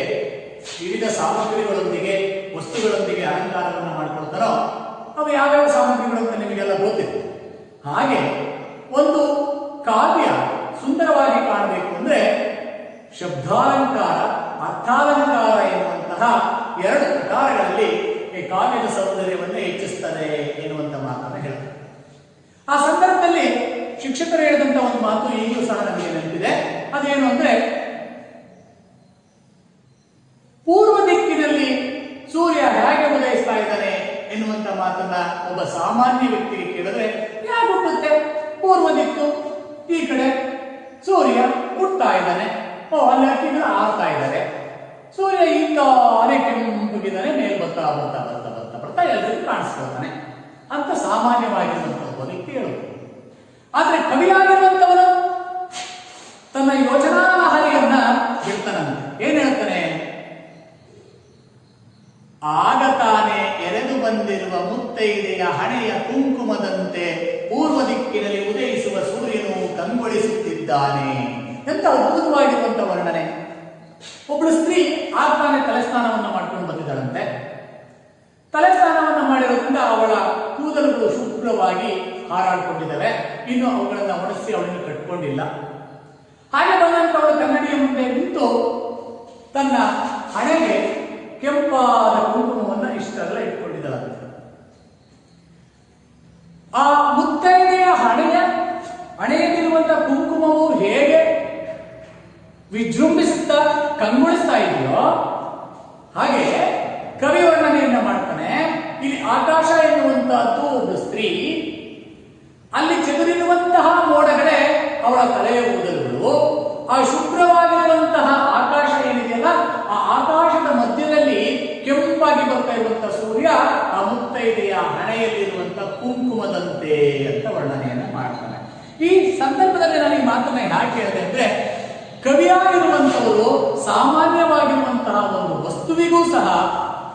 ವಿವಿಧ ಸಾಮಗ್ರಿಗಳೊಂದಿಗೆ, ವಸ್ತುಗಳೊಂದಿಗೆ ಅಲಂಕಾರವನ್ನು ಮಾಡಿಕೊಳ್ತಾರೋ, ಅವು ಯಾವ್ಯಾವ ಸಾಮಗ್ರಿಗಳು ಅಂತ ನಿಮಗೆಲ್ಲ ಗೊತ್ತಿದೆ. ಹಾಗೆ ಒಂದು ಕಾವ್ಯ ಸುಂದರವಾಗಿ ಕಾಣಬೇಕು ಅಂದ್ರೆ ಶಬ್ದಾಲಂಕಾರ, ಅರ್ಥಾಲಂಕಾರ ಎನ್ನುವಂತಹ ಎರಡು ಪ್ರಕಾರಗಳಲ್ಲಿ ಈ ಕಾವ್ಯದ ಸೌಂದರ್ಯವನ್ನು ಹೆಚ್ಚಿಸ್ತದೆ ಎನ್ನುವಂತ ಮಾತನ್ನು ಹೇಳ್ತಾರೆ. ಆ ಸಂದರ್ಭದಲ್ಲಿ ಶಿಕ್ಷಕರು ಹೇಳಿದಂತ ಒಂದು ಮಾತು ಈಗಲೂ ಸಹ ನಮಗೆ ನೆನಪಿದೆ. ಅದೇನು ಅಂದ್ರೆ, ಪೂರ್ವ ದಿಕ್ಕಿನಲ್ಲಿ ಸೂರ್ಯ ಹೇಗೆ ಉದಯಿಸ್ತಾ ಇದ್ದಾನೆ ಎನ್ನುವಂತ ಮಾತನ್ನ ಒಬ್ಬ ಸಾಮಾನ್ಯ ವ್ಯಕ್ತಿಗೆ ಕೇಳಿದ್ರೆ ಹೇಗೆ ಹುಟ್ಟುತ್ತೆ? ಪೂರ್ವ ದಿಕ್ಕು, ಈ ಕಡೆ ಸೂರ್ಯ ಹುಟ್ಟುತ್ತಾ ಇದ್ದಾನೆ, ಅಲ್ಲಿ ಹಕ್ಕಿಗಳು ಆಡ್ತಾ ಇದ್ದಾರೆ, ಸೂರ್ಯ ಈಗಾನೆ ಕೆಂಪುಗಿದ್ದಾನೆ, ಮೇಲ್ ಬರ್ತಾ ಬರ್ತಾ ಬರ್ತಾ ಬರ್ತಾ ಬರ್ತಾ ಎಲ್ಲರಿಗೂ ಕಾಣಿಸ್ಕೊಳ್ತಾನೆ ಅಂತ ಸಾಮಾನ್ಯವಾಗಿರುವಂತಹ ಒಬ್ಬ ವ್ಯಕ್ತಿ ಹೇಳುವುದು. ಆದ್ರೆ ಕವಿಯಾಗಿರುವಂತವನು ತನ್ನ ಯೋಚನಾ ಲಹರಿಯನ್ನ ಬಿಡ್ತಾನಂತೆ. ಏನ್ ಹೇಳ್ತಾನೆ? ಆಗ ತಾನೇ ಎರೆದು ಬಂದಿರುವ ಮುತ್ತೈದೆಯ ಹಣೆಯ ಕುಂಕುಮದಂತೆ ಪೂರ್ವ ದಿಕ್ಕಿನಲ್ಲಿ ಉದಯಿಸುವ ಸೂರ್ಯನು ಕಂಗೊಳಿಸುತ್ತಿದ್ದಾನೆ. ಎಂತ ಅದ್ಭುತವಾಗಿರುವಂತಹ ವರ್ಣನೆ. ಒಬ್ಬಳು ಸ್ತ್ರೀ ಆಗ್ತಾನೆ ತಲೆಸ್ನಾನವನ್ನ ಮಾಡ್ಕೊಂಡು ಬಂದಿದ್ದಾಳಂತೆ. ತಲೆಸ್ನಾನವನ್ನ ಮಾಡಿರೋದ್ರಿಂದ ಅವಳ ಕೂದಲುಗಳು ಶುಭ್ರವಾಗಿ ಹಾರಾಡ್ಕೊಂಡಿದ್ದಾವೆ. ಇನ್ನು ಅವುಗಳನ್ನ ಒಣಗಿಸಿ ಅವಳನ್ನು ಕಟ್ಕೊಂಡಿಲ್ಲ. ಹಾಗೆ ಬಂದಂತ ಅವಳು ಕನ್ನಡಿಯ ಮುಂದೆ ನಿಂತು ತನ್ನ ಹಣೆಗೆ ಕೆಂಪಾದ ಕುಂಕುಮವನ್ನ ಇಷ್ಟೆಲ್ಲ ಇಟ್ಕೊಂಡಿದ್ದಾಳಂತೆ. ಆ ಮುತ್ತೈದೆಯ ಹಣೆಯಲ್ಲಿರುವಂತಹ ಕುಂಕುಮವು ಹೇಗೆ ವಿಜೃಂಭಿಸುತ್ತಾ ಕಂಗೊಳಿಸ್ತಾ ಇದೆಯೋ ಹಾಗೆ ಕವಿ ವರ್ಣನೆಯನ್ನ ಮಾಡ್ತಾನೆ. ಇಲ್ಲಿ ಆಕಾಶ ಎನ್ನುವಂತಹದ್ದು ಒಂದು ಸ್ತ್ರೀ, ಅಲ್ಲಿ ಚೆದರಿರುವಂತಹ ಮೋಡಗಳೇ ಅವಳ ತಲೆಯ ಕೂದಲುಗಳು, ಆ ಶುಭ್ರವಾಗಿರುವಂತಹ ಆ ಮುತ್ತೈದೆಯ ಹಣೆಯಲ್ಲಿರುವಂತ ಕುಂಕುಮದಂತೆ ಅಂತ ವರ್ಣನೆಯನ್ನ ಮಾಡ್ತಾನೆ. ಈ ಸಂದರ್ಭದಲ್ಲಿ ನಾನು ಈ ಮಾತನ್ನ ಯಾಕೆ ಹೇಳಿದೆ ಅಂದ್ರೆ, ಕವಿಯಾಗಿರುವಂತವರು ಸಾಮಾನ್ಯವಾಗಿರುವಂತಹ ಒಂದು ವಸ್ತುವಿಗೂ ಸಹ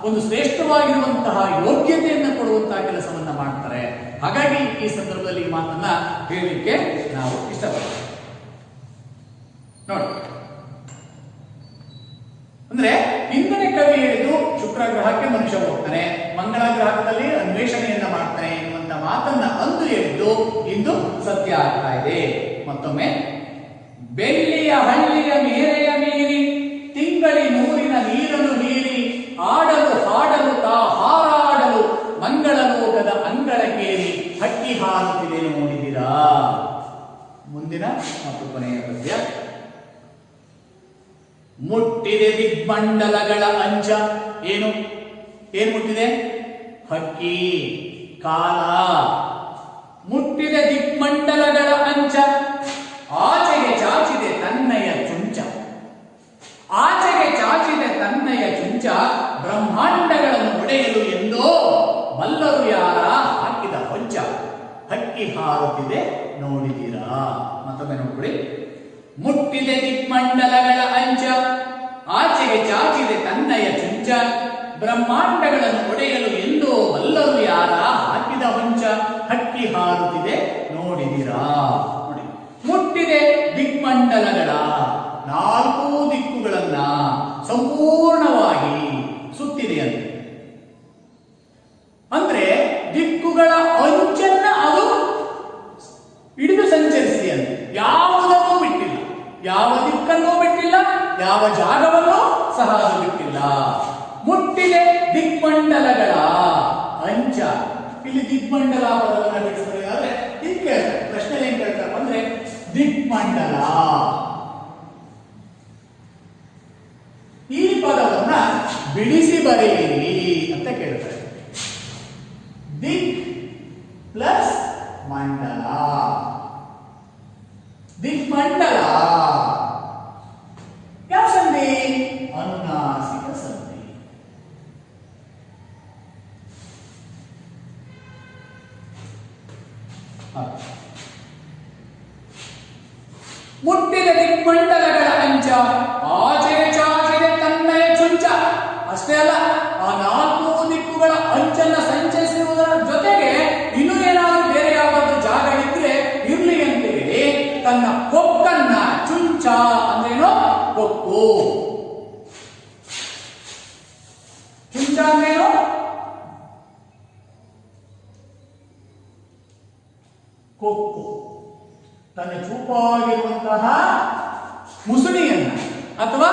ಒಂದು ಶ್ರೇಷ್ಠವಾಗಿರುವಂತಹ ಯೋಗ್ಯತೆಯನ್ನು ಕೊಡುವಂತಹ ಕೆಲಸವನ್ನ ಮಾಡ್ತಾರೆ. ಹಾಗಾಗಿ ಈ ಸಂದರ್ಭದಲ್ಲಿ ಈ ಮಾತನ್ನ ಹೇಳಲಿಕ್ಕೆ ನಾವು ಇಷ್ಟಪಡ್ತೇವೆ. ನೋಡಿ, ಅಂದ್ರೆ ಹಿಂದಿನ ಕವಿ ಹೇಳಿದ್ದು ಶುಕ್ರ ಗ್ರಹಕ್ಕೆ ಮನುಷ್ಯ ಹೋಗ್ತಾನೆ, ಮಂಗಳ ಗ್ರಹದಲ್ಲಿ ಅನ್ವೇಷಣೆಯನ್ನ ಮಾಡ್ತಾನೆ ಎನ್ನುವಂತ ಮಾತನ್ನ ಅಂದು ಹೇಳಿದ್ದು ಇಂದು ಸತ್ಯ ಆಗ್ತಾ ಇದೆ. ಮತ್ತೊಮ್ಮೆ, ಬೆಳ್ಳಿಯ ಹಳ್ಳಿಯ ಮೇರೆಯ ಮೀರಿ ತಿಂಗಳಿ ನೂರಿನ ನೀರನ್ನು ಮೀರಿ ಆಡಲು ಹಾಡಲು ತಾ ಹಾರಾಡಲು ಮಂಗಳ ಲೋಕದ ಅಂಗಳಕ್ಕೇರಿ ಹಕ್ಕಿ ಹಾರುತ್ತಿದೆ ನೋಡಿದಿರಾ. ಮುಂದಿನ ಮತ್ತು ಕೊನೆಯ ಪದ್ಯ. ಮುಟ್ಟಿದೆ ದಿಗ್ಮಂಡಲಗಳ ಅಂಚ. ಏನು ಮುಟ್ಟಿದೆ? ಹಕ್ಕಿ, ಕಾಲ. ಮುಟ್ಟಿದೆ ದಿಗ್ಮಂಡಲಗಳ ಅಂಚ, ಆಚೆಗೆ ಚಾಚಿದೆ ತನ್ನಯ ಚುಂಚ. ಆಚೆಗೆ ಚಾಚಿದೆ ತನ್ನಯ ಚುಂಚ, ಬ್ರಹ್ಮಾಂಡಗಳನ್ನು ಒಡೆಯಲು ಎಂದೋ ಬಲ್ಲರು ಯಾರ ಹಾಕಿದ ಹೊಂಚ. ಹಕ್ಕಿ ಹಾರುತ್ತಿದೆ ನೋಡಿದಿರಾ. ಮತ್ತೊಮ್ಮೆ ನೋಡ್ಬಿಡಿ. ಮುಟ್ಟಿದೆ ದಿಗ್ಮಂಡಲಗಳ ಅಂಚ, ಆಚೆಗೆ ಚಾಚಿದೆ ತನ್ನಯ ಚುಂಚ, ಬ್ರಹ್ಮಾಂಡಗಳನ್ನು ಒಡೆಯಲು ಎಂದೋ ಬಲ್ಲರು ಯಾರ ಹಾಕಿದ ಹೊಂಚ. ಹಕ್ಕಿ ಹಾರುತ್ತಿದೆ ನೋಡಿದಿರಾ. ನೋಡಿ, ಮುಟ್ಟಿದೆ ದಿಗ್ಮಂಡಲಗಳ, ನಾಲ್ಕು ದಿಕ್ಕುಗಳನ್ನ ಸಂಪೂರ್ಣವಾಗಿ ಸುತ್ತಿದೆಯಂತೆ. ಅಂದ್ರೆ ದಿಕ್ಕುಗಳ ಅಂಚನ್ನ ಅದು ಹಿಡಿದು ಸಂಚರಿಸಿದೆಯಂತೆ. ಯಾವುದನ್ನೂ ಬಿಟ್ಟಿಲ್ಲ, ಯಾವ ದಿಕ್ಕನ್ನೂ ಬಿಟ್ಟಿಲ್ಲ, ಯಾವ ಜಾಗವನ್ನೂ ಸಹ ಅದು ಬಿಟ್ಟಿಲ್ಲ. ಮುಟ್ಟಿದೆ ದಿಗ್ಮಂಡಲಗಳ ಅಂಚ. ಇಲ್ಲಿ ದಿಗ್ಮಂಡಲ ಪದವನ್ನು ಬಿಡಿಸಬೇಕಾದ್ರೆ ಹೀಗೆ ಪ್ರಶ್ನೆ ಏನ್ ಕೇಳ್ತಾರೆ ಅಂದ್ರೆ, ದಿಗ್ಮಂಡಲ ಈ ಪದವನ್ನ ಬಿಡಿಸಿ ಬರೆಯಿರಿ ಅಂತ ಕೇಳ್ತಾರೆ. ದಿಕ್ ಪ್ಲಸ್ ಮಂಡಲ. ದಿಗ್ಮಂಡಲ ಯಾವ ಸಂಧಿ? ಅನುನಾಸಿಕ ಸಂಧಿ. ಮುಟ್ಟಿದ ದಿಗ್ಮಂಡಲಗಳ ಅಂಚ, ಆಚೆಗೆ ಚಾಚಿದೆ ತನ್ನಯ ಚುಂಚ. ಅಷ್ಟೇ ಅಲ್ಲ, ಆ ನಾಲ್ಕು ದಿಕ್ಕುಗಳ ಅಂಚನ್ನ ಸಂಚರಿಸಿರುವುದರ ಜೊತೆಗೆ ಇನ್ನೂ ಏನಾದರೂ ಬೇರೆ ಯಾವುದಾದ್ರೂ ಜಾಗ ಇದ್ರೆ ಇರ್ಲಿ ಅಂತ ಹೇಳಿ ತನ್ನ ಕೊಕ್ಕನ್ನ, ಚುಂಚ ಅಂದ್ರೇನು? ಕೊಕ್ಕು. ಚುಂಚ ಅಂದ್ರೇನು? ಕೊಕ್ಕು. ತನ್ನ ಚೂಪಾಗಿರುವಂತಹ ಮುಸುಡಿಯನ್ನ ಅಥವಾ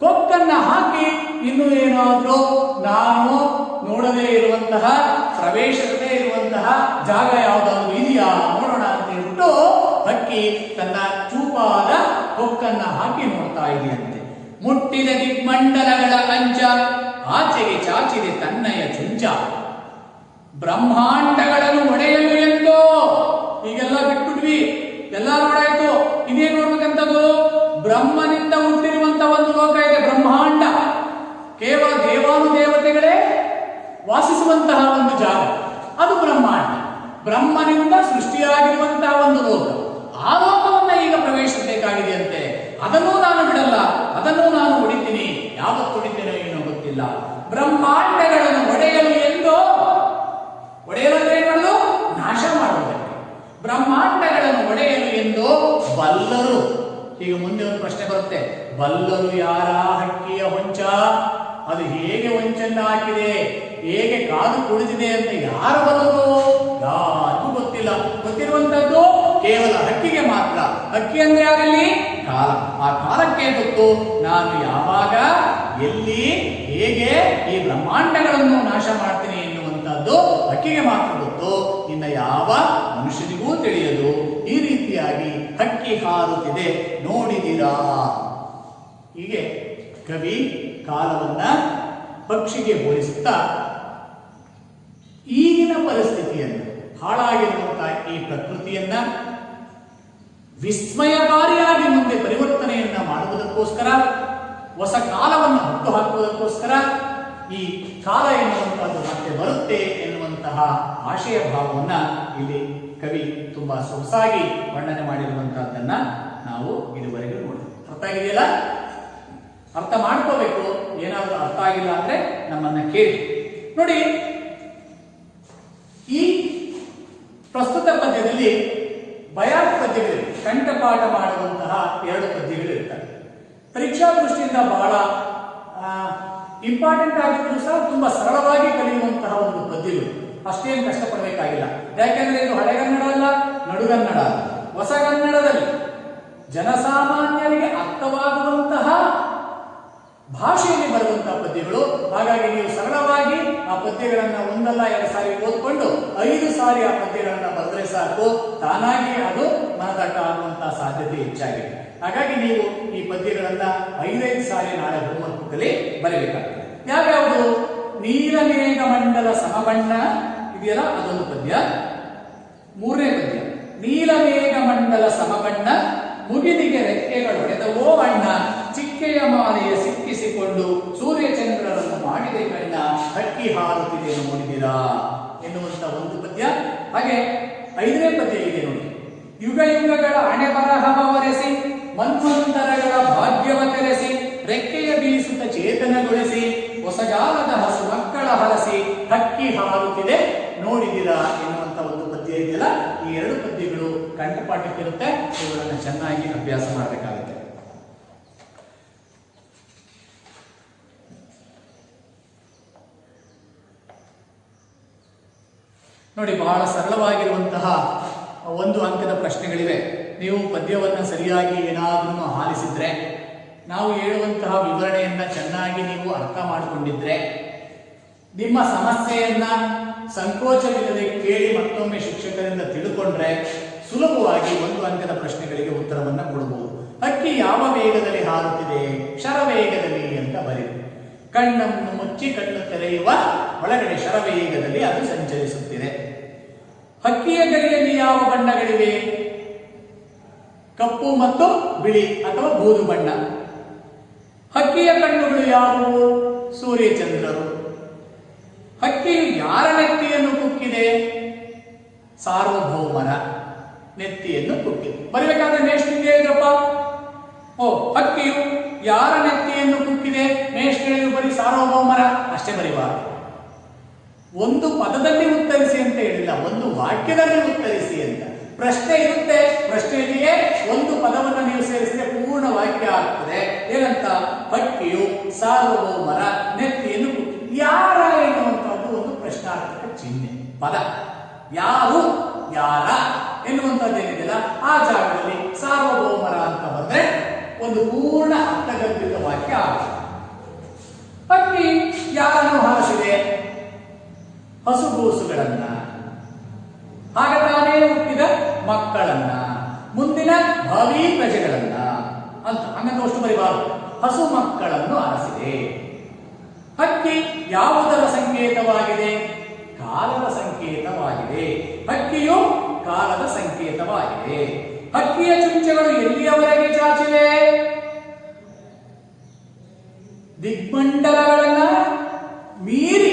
ಕೊಕ್ಕನ್ನ ಹಾಕಿ ಇನ್ನು ಏನಾದ್ರೂ ನಾನು ನೋಡದೇ ಇರುವಂತಹ, ಪ್ರವೇಶದೇ ಇರುವಂತಹ ಜಾಗ ಯಾವುದಾದ್ರೂ ಇದೆಯಾ ನೋಡೋಣ ಅಂತ ಹೇಳ್ಬಿಟ್ಟು ಹಕ್ಕಿ ತನ್ನ ಚೂಪಾದ ಕೊಕ್ಕನ್ನ ಹಾಕಿ ನೋಡ್ತಾ ಇದೆಯಂತೆ. ಮುಟ್ಟಿದ ದಿಗ್ಮಂಡಲಗಳ ಅಂಚ, ಆಚೆಗೆ ಚಾಚಿದೆ ತನ್ನಯ ಚುಂಚ, ಬ್ರಹ್ಮಾಂಡಗಳನ್ನು ಒಡೆಯಲು ಎಂದೋ. ಈಗೆಲ್ಲ ಬಿಟ್ಬಿಟ್ವಿ, ಎಲ್ಲ ನೋಡಾಯ್ತು. ಇನ್ನೇನು ನೋಡ್ಬೇಕಂತದ್ದು? ಬ್ರಹ್ಮನಿಂದ ಹುಟ್ಟಿರುವಂತ ಒಂದು ಲೋಕ ಇದೆ, ಬ್ರಹ್ಮಾಂಡ. ಕೇವಲ ದೇವಾನುದೇವತೆಗಳೇ ವಾಸಿಸುವಂತಹ ಒಂದು ಜಾಗ, ಅದು ಬ್ರಹ್ಮಾಂಡ. ಬ್ರಹ್ಮನಿಂದ ಸೃಷ್ಟಿಯಾಗಿರುವಂತಹ ಒಂದು ಲೋಕ, ಆ ಲೋಕವನ್ನ ಈಗ ಪ್ರವೇಶಿಸಬೇಕಾಗಿದೆಯಂತೆ. ಅದನ್ನೂ ನಾನು ಬಿಡಲ್ಲ, ಅದನ್ನೂ ನಾನು ಹೊಡಿತೀನಿ. ಯಾವತ್ತು ಹೊಡಿತೇನೋ ಏನೋ ಗೊತ್ತಿಲ್ಲ. ಬ್ರಹ್ಮಾಂಡಗಳನ್ನು ಒಡೆಯಲು ಎಂದೋ, ಒಡೆಯಲು ಅಂದ್ರೆ ಏನು ಮಾಡೋದು? ನಾಶ ಮಾಡುವುದಕ್ಕೆ. ಬ್ರಹ್ಮಾಂಡಗಳನ್ನು ಒಡೆಯಲು ಎಂದೋ ಬಲ್ಲರು. ಈಗ ಮುಂದೆ ಒಂದು ಪ್ರಶ್ನೆ ಬರುತ್ತೆ, ಬಲ್ಲರು ಯಾರ ಹಕ್ಕಿಯ ಹೊಂಚ? ಅದು ಹೇಗೆ ಹೊಂಚನ್ನ ಹಾಕಿದೆ, ಹೇಗೆ ಕಾದು ಕುಳಿತಿದೆ ಅಂತ ಯಾರು ಬಲ್ಲರು? ಯಾರಿಗೂ ಗೊತ್ತಿಲ್ಲ. ಗೊತ್ತಿರುವಂತದ್ದು ಕೇವಲ ಹಕ್ಕಿಗೆ ಮಾತ್ರ. ಹಕ್ಕಿ ಅಂದ್ರೆ ಯಾರಲ್ಲಿ? ಕಾಲ. ಆ ಕಾಲಕ್ಕೆ ಗೊತ್ತು ನಾನು ಯಾವಾಗ, ಎಲ್ಲಿ, ಹೇಗೆ ಈ ಬ್ರಹ್ಮಾಂಡಗಳನ್ನು ನಾಶ ಮಾಡ್ತೀನಿ ಎನ್ನುವಂತದ್ದು ಹಕ್ಕಿಗೆ ಮಾತ್ರ ಗೊತ್ತು. ಇನ್ನು ಯಾವ ಮನುಷ್ಯನಿಗೂ ತಿಳಿಯದು. ಈ ರೀತಿಯಾಗಿ ಹಕ್ಕಿ ಹಾರುತ್ತಿದೆ ನೋಡಿದಿರಾ. ಹೀಗೆ ಕವಿ ಕಾಲವನ್ನ ಪಕ್ಷಿಗೆ ಹೋಲಿಸುತ್ತಾ ಈಗಿನ ಪರಿಸ್ಥಿತಿಯನ್ನು, ಹಾಳಾಗಿರುವಂತಹ ಈ ಪ್ರಕೃತಿಯನ್ನ ವಿಸ್ಮಯಕಾರಿಯಾಗಿ ಮುಂದೆ ಪರಿವರ್ತನೆಯನ್ನ ಮಾಡುವುದಕ್ಕೋಸ್ಕರ, ಹೊಸ ಕಾಲವನ್ನು ಹುಟ್ಟು ಹಾಕುವುದಕ್ಕೋಸ್ಕರ ಈ ಕಾಲ ಎನ್ನುವಂತಹದ್ದು ಮತ್ತೆ ಬರುತ್ತೆ ಎನ್ನುವಂತಹ ಆಶಯ ಭಾವವನ್ನ ಇಲ್ಲಿ ಕವಿ ತುಂಬಾ ಸೊಗಸಾಗಿ ವರ್ಣನೆ ಮಾಡಿರುವಂತಹದ್ದನ್ನ ನಾವು ಇದುವರೆಗೂ ನೋಡಿದ್ವಿ. ಅರ್ಥ ಆಗಿದೆಯಲ್ಲ? ಅರ್ಥ ಮಾಡ್ಕೋಬೇಕು. ಏನಾದರೂ ಅರ್ಥ ಆಗಿಲ್ಲ ಅಂದ್ರೆ ನಮ್ಮನ್ನ ಕೇಳಿ. ನೋಡಿ, ಈ ಪ್ರಸ್ತುತ ಪದ್ಯದಲ್ಲಿ ಬಯಾತ್ ಪದ್ಯಗಳಿವೆ. ಕಂಠಪಾಠ ಮಾಡುವಂತಹ 2 ಪದ್ಯಗಳು ಇರ್ತವೆ. ಪರೀಕ್ಷಾ ದೃಷ್ಟಿಯಿಂದ ಬಹಳ ಇಂಪಾರ್ಟೆಂಟ್ ಆಗಿದ್ರು ಸಹ ತುಂಬಾ ಸರಳವಾಗಿ ಕಲಿಯುವಂತಹ ಒಂದು ಪದ್ಯಗಳು. ಅಷ್ಟೇನು ಕಷ್ಟಪಡಬೇಕಾಗಿಲ್ಲ. ಯಾಕೆಂದ್ರೆ ಇದು ಹಳೆಗನ್ನಡ ಅಲ್ಲ, ನಡುಗನ್ನಡ, ಹೊಸಗನ್ನಡದಲ್ಲಿ ಜನಸಾಮಾನ್ಯರಿಗೆ ಅರ್ಥವಾಗುವಂತಹ ಭಾಷೆಯಲ್ಲಿ ಬರುವಂತಹ ಪದ್ಯಗಳು. ಹಾಗಾಗಿ ನೀವು ಸರಳವಾಗಿ ಆ ಪದ್ಯಗಳನ್ನ 1 ಅಲ್ಲ 2 ಸಾರಿ ಓದ್ಕೊಂಡು 5 ಸಾರಿ ಆ ಪದ್ಯಗಳನ್ನ ಬರೆದ್ರೆ ಸಾಕು, ತಾನಾಗಿ ಅದು ಮನದಟ್ಟ ಆಗುವಂತಹ ಸಾಧ್ಯತೆ ಹೆಚ್ಚಾಗಿದೆ. ಹಾಗಾಗಿ ನೀವು ಈ ಪದ್ಯಗಳನ್ನ 5 ಸಾರಿ ನಾಳೆ ಹೋಮ್ವರ್ಕ್ನಲ್ಲಿ ಬರೆಯಬೇಕಾಗ್ತದೆ. ಯಾವ್ಯಾವುದು? ನೀಲಮೇಘ ಮಂಡಲ ಸಮಬಣ್ಣ ಇದೆಯಲ್ಲ, ಅದೊಂದು ಪದ್ಯ. 3ನೇ ಪದ್ಯ, ನೀಲಮೇಘ ಮಂಡಲ ಸಮಬಣ್ಣ ಮುಗಿಲಿಗೆ ರೆಕ್ಕೆಗಳೊಡೆದವೋ ಅಣ್ಣ, ಚಿಕ್ಕೆಯ ಮಾಲೆಯ ಸಿಕ್ಕಿಸಿಕೊಂಡು ಸೂರ್ಯಚಂದ್ರರನ್ನು ಮಾಡಿದೆ ಕಣ್ಣ, ಹಕ್ಕಿ ಹಾರುತ್ತಿದೆ ನೋಡಿದಿರಾ ಎನ್ನುವಂತ ಒಂದು ಪದ್ಯ. ಹಾಗೆ 5ನೇ ಪದ್ಯ ಇದೆ ನೋಡಿ, ಯುಗ ಯುಗಗಳ ಹಣೆ ಬರಹವರೆಸಿ ಮನ್ವಂತರಗಳ ಭಾಗ್ಯವ ತೆರೆಸಿ ರೆಕ್ಕೆಯ ಬೀಸುತ್ತ ಚೇತನಗೊಳಿಸಿ ಹೊಸಗಾಲದ ಹಸು ಮಕ್ಕಳ ಹಲಸಿ ಹಕ್ಕಿ ಹಾರುತ್ತಿದೆ ನೋಡಿದಿರಾ ಎನ್ನುವಂತ ಒಂದು ಪದ್ಯ ಇದೆಯಲ್ಲ. ಈ 2 ಪದ್ಯಗಳು ಕಂಠಪಾಠಕ್ಕಿರುತ್ತೆ. ಇವುಗಳನ್ನು ಚೆನ್ನಾಗಿ ಅಭ್ಯಾಸ ಮಾಡಬೇಕಾಗುತ್ತೆ. ನೋಡಿ, ಬಹಳ ಸರಳವಾಗಿರುವಂತಹ 1 ಅಂಕದ ಪ್ರಶ್ನೆಗಳಿವೆ. ನೀವು ಪದ್ಯವನ್ನ ಸರಿಯಾಗಿ ಏನಾದ್ರೂ ಆಲಿಸಿದ್ರೆ, ನಾವು ಹೇಳುವಂತಹ ವಿವರಣೆಯನ್ನ ಚೆನ್ನಾಗಿ ನೀವು ಅರ್ಥ ಮಾಡಿಕೊಂಡಿದ್ರೆ, ನಿಮ್ಮ ಸಮಸ್ಯೆಯನ್ನ ಸಂಕೋಚವಿಲ್ಲದೆ ಕೇಳಿ ಮತ್ತೊಮ್ಮೆ ಶಿಕ್ಷಕರಿಂದ ತಿಳ್ಕೊಂಡ್ರೆ ಸುಲಭವಾಗಿ 1 ಅಂಕದ ಪ್ರಶ್ನೆಗಳಿಗೆ ಉತ್ತರವನ್ನ ಕೊಡಬಹುದು. ಹಕ್ಕಿ ಯಾವ ವೇಗದಲ್ಲಿ ಹಾರುತ್ತಿದೆ? ಶರವೇಗದಲ್ಲಿ ಅಂತ ಬರೆಯಿರಿ. ಕಣ್ಣನ್ನು ಮುಚ್ಚಿ ಕಣ್ಣು ತೆರೆಯುವ ಒಳಗಡೆ ಶರವೇಗದಲ್ಲಿ ಅದು ಸಂಚರಿಸುತ್ತಿದೆ. ಹಕ್ಕಿಯ ಗರಿಯಲ್ಲಿ ಯಾವ ಬಣ್ಣಗಳಿವೆ? ಕಪ್ಪು ಮತ್ತು ಬಿಳಿ ಅಥವಾ ಬೂದು ಬಣ್ಣ. ಹಕ್ಕಿಯ ಕಣ್ಣುಗಳು ಯಾವುವು? ಸೂರ್ಯಚಂದ್ರರು. ಹಕ್ಕಿಯು ಯಾರ ನೆತ್ತಿಯನ್ನು ಕುಕ್ಕಿದೆ? ಸಾರ್ವಭೌಮರ ನೆತ್ತಿಯನ್ನು ಕುಕ್ಕಿದೆ. ಬರಬೇಕಾದ್ರೆ ಮೇಷ್ಟ್ರಿಗೆ ಹೇಳಿದ್ರಪ್ಪ, ಹಕ್ಕಿಯು ಯಾರ ನೆತ್ತಿಯನ್ನು ಕುಕ್ಕಿದೆ? ಮೇಷ್ಟ್ರಿಗೆ ಬರೀ ಸಾರ್ವಭೌಮರ ಅಷ್ಟೇ ಬರೀಬಾರದು. 1 ಪದದಲ್ಲಿ ಉತ್ತರಿಸಿ ಅಂತ ಹೇಳಿಲ್ಲ, 1 ವಾಕ್ಯದಲ್ಲಿ ಉತ್ತರಿಸಿ ಅಂತ. ಪ್ರಶ್ನೆ ಇರುತ್ತೆ, ಪ್ರಶ್ನೆಯಲ್ಲಿಯೇ 1 ಪದವನ್ನು ನೀವು ಸೇರಿಸಿದ್ರೆ ಪೂರ್ಣ ವಾಕ್ಯ ಆಗ್ತದೆ. ಏನಂತ? ಹಕ್ಕಿಯು ಸಾರ್ವಭೌಮರ ನೆತ್ತಿಯನ್ನು ಯಾರ ಎನ್ನುವಂತಹದ್ದು ಒಂದು ಪ್ರಶ್ನಾರ್ಥಕ ಚಿಹ್ನೆ ಪದ. ಯಾರು, ಯಾರ ಎನ್ನುವಂಥದ್ದು ಏನಿದೆಯಲ್ಲ, ಆ ಜಾಗದಲ್ಲಿ ಸಾರ್ವಭೌಮರ ಅಂತ ಬಂದ್ರೆ ಒಂದು ಪೂರ್ಣ ಅರ್ಥಗರ್ಭಿತ ವಾಕ್ಯ ಆಗುತ್ತೆ. ಹಕ್ಕಿ ಯಾರನ್ನು ಹಾರಿಸಿದೆ? ಹಸುಗೂಸುಗಳನ್ನ, ಆಗ ತಾನೇ ಹುಟ್ಟಿದ ಮಕ್ಕಳನ್ನ, ಮುಂದಿನ ಭಾವಿ ಪ್ರಜೆಗಳನ್ನ ಅಂತ. ಹಂಗಂತ ಬರಿಬಾರದು. ಹಸು ಮಕ್ಕಳನ್ನು ಆರಿಸಿದೆ. ಹಕ್ಕಿ ಯಾವುದರ ಸಂಕೇತವಾಗಿದೆ? ಕಾಲದ ಸಂಕೇತವಾಗಿದೆ. ಹಕ್ಕಿಯು ಕಾಲದ ಸಂಕೇತವಾಗಿದೆ. ಹಕ್ಕಿಯ ಚುಂಚಗಳು ಎಲ್ಲಿಯವರೆಗೆ ಚಾಚಿವೆ? ದಿಗ್ಮಂಡಲಗಳನ್ನ ಮೀರಿ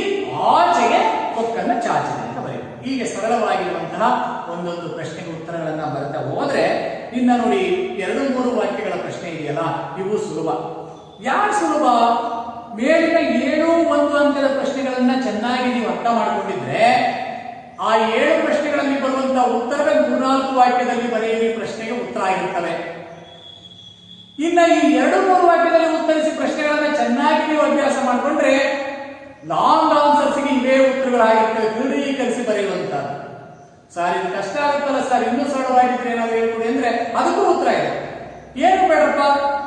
ಆಚೆಗೆ ಕೊಕ್ಕನ್ನ ಚಾಚಿದೆ ಅಂತ ಬರೆಯುವುದು. ಹೀಗೆ ಸರಳವಾಗಿರುವಂತಹ ಒಂದೊಂದು ಪ್ರಶ್ನೆಗೆ ಉತ್ತರಗಳನ್ನ ಬರೆತಾ ಹೋದ್ರೆ, ಇನ್ನ ನೋಡಿ 2-3 ವಾಕ್ಯಗಳ ಪ್ರಶ್ನೆ ಇದೆಯಲ್ಲ, ಇವು ಸುಲಭ. ಯಾರು ಸುಲಭ? ಮೇಲಿನ 7 ಅಂಕದ ಪ್ರಶ್ನೆಗಳನ್ನ ಚೆನ್ನಾಗಿ ನೀವು ಅರ್ಥ ಮಾಡಿಕೊಂಡಿದ್ರೆ, ಆ 7 ಪ್ರಶ್ನೆಗಳಲ್ಲಿ ಬರುವಂತಹ ಉತ್ತರವೇ 3-4 ವಾಕ್ಯದಲ್ಲಿ ಬರೆಯುವ ಪ್ರಶ್ನೆಗೆ ಉತ್ತರ ಆಗಿರ್ತವೆ. ಇನ್ನ ಈ 2-3 ವಾಕ್ಯದಲ್ಲಿ ಉತ್ತರಿಸಿ ಪ್ರಶ್ನೆಗಳನ್ನ ಚೆನ್ನಾಗಿ ನೀವು ಅಭ್ಯಾಸ ಮಾಡಿಕೊಂಡ್ರೆ ಲಾಂಗ್ ಆನ್ಸರ್ಸ್ಗೆ ಇವೇ ಉತ್ತರಗಳಾಗಿರ್ತವೆ, ದೃಢೀಕರಿಸಿ ಬರೆಯುವಂತಹದ್ದು. ಸರ್ ಇದು ಕಷ್ಟ ಆಗುತ್ತಲ್ಲ ಸರ್, ಇನ್ನೂ ಸರಳವಾಗಿದ್ರೆ ನಾವು ಹೇಳ್ಕೊಡಿ ಅಂದ್ರೆ ಅದಕ್ಕೂ ಉತ್ತರ ಇದೆ. ಏನು ಬೇಡಪ್ಪ,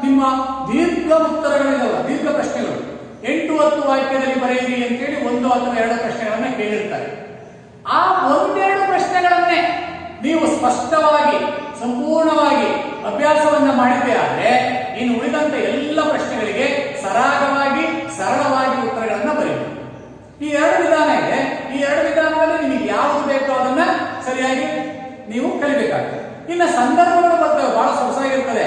ನಿಮ್ಮ ದೀರ್ಘ ಉತ್ತರಗಳಿದಾವ, ದೀರ್ಘ ಪ್ರಶ್ನೆಗಳು 8-10 ವಾಕ್ಯದಲ್ಲಿ ಬರೆಯಿರಿ ಅಂತೇಳಿ 1 ಅಥವಾ 2 ಪ್ರಶ್ನೆಗಳನ್ನ ಕೇಳಿರ್ತಾರೆ. ಆ 1-2 ಪ್ರಶ್ನೆಗಳನ್ನೇ ನೀವು ಸ್ಪಷ್ಟವಾಗಿ ಸಂಪೂರ್ಣವಾಗಿ ಅಭ್ಯಾಸವನ್ನ ಮಾಡಿದ್ದೆ ಆದ್ರೆ ಇನ್ನು ಉಳಿದಂತ ಎಲ್ಲ ಪ್ರಶ್ನೆಗಳಿಗೆ ಸರಾಗವಾಗಿ ಸರಳವಾಗಿ ಉತ್ತರಗಳನ್ನ ಬರೆಯಿರಿ. ಈ 2 ವಿಧಾನ ಇದೆ. ಈ 2 ವಿಧಾನದಲ್ಲಿ ನಿಮಗೆ ಯಾವುದು ಬೇಕೋ ಅದನ್ನ ಸರಿಯಾಗಿ ನೀವು ಕಲಿಬೇಕಾಗ್ತದೆ. ಇನ್ನು ಸಂದರ್ಭಗಳು ಬರ್ತವೆ, ಬಹಳ ಸೊಗಸಾಗಿರ್ತದೆ.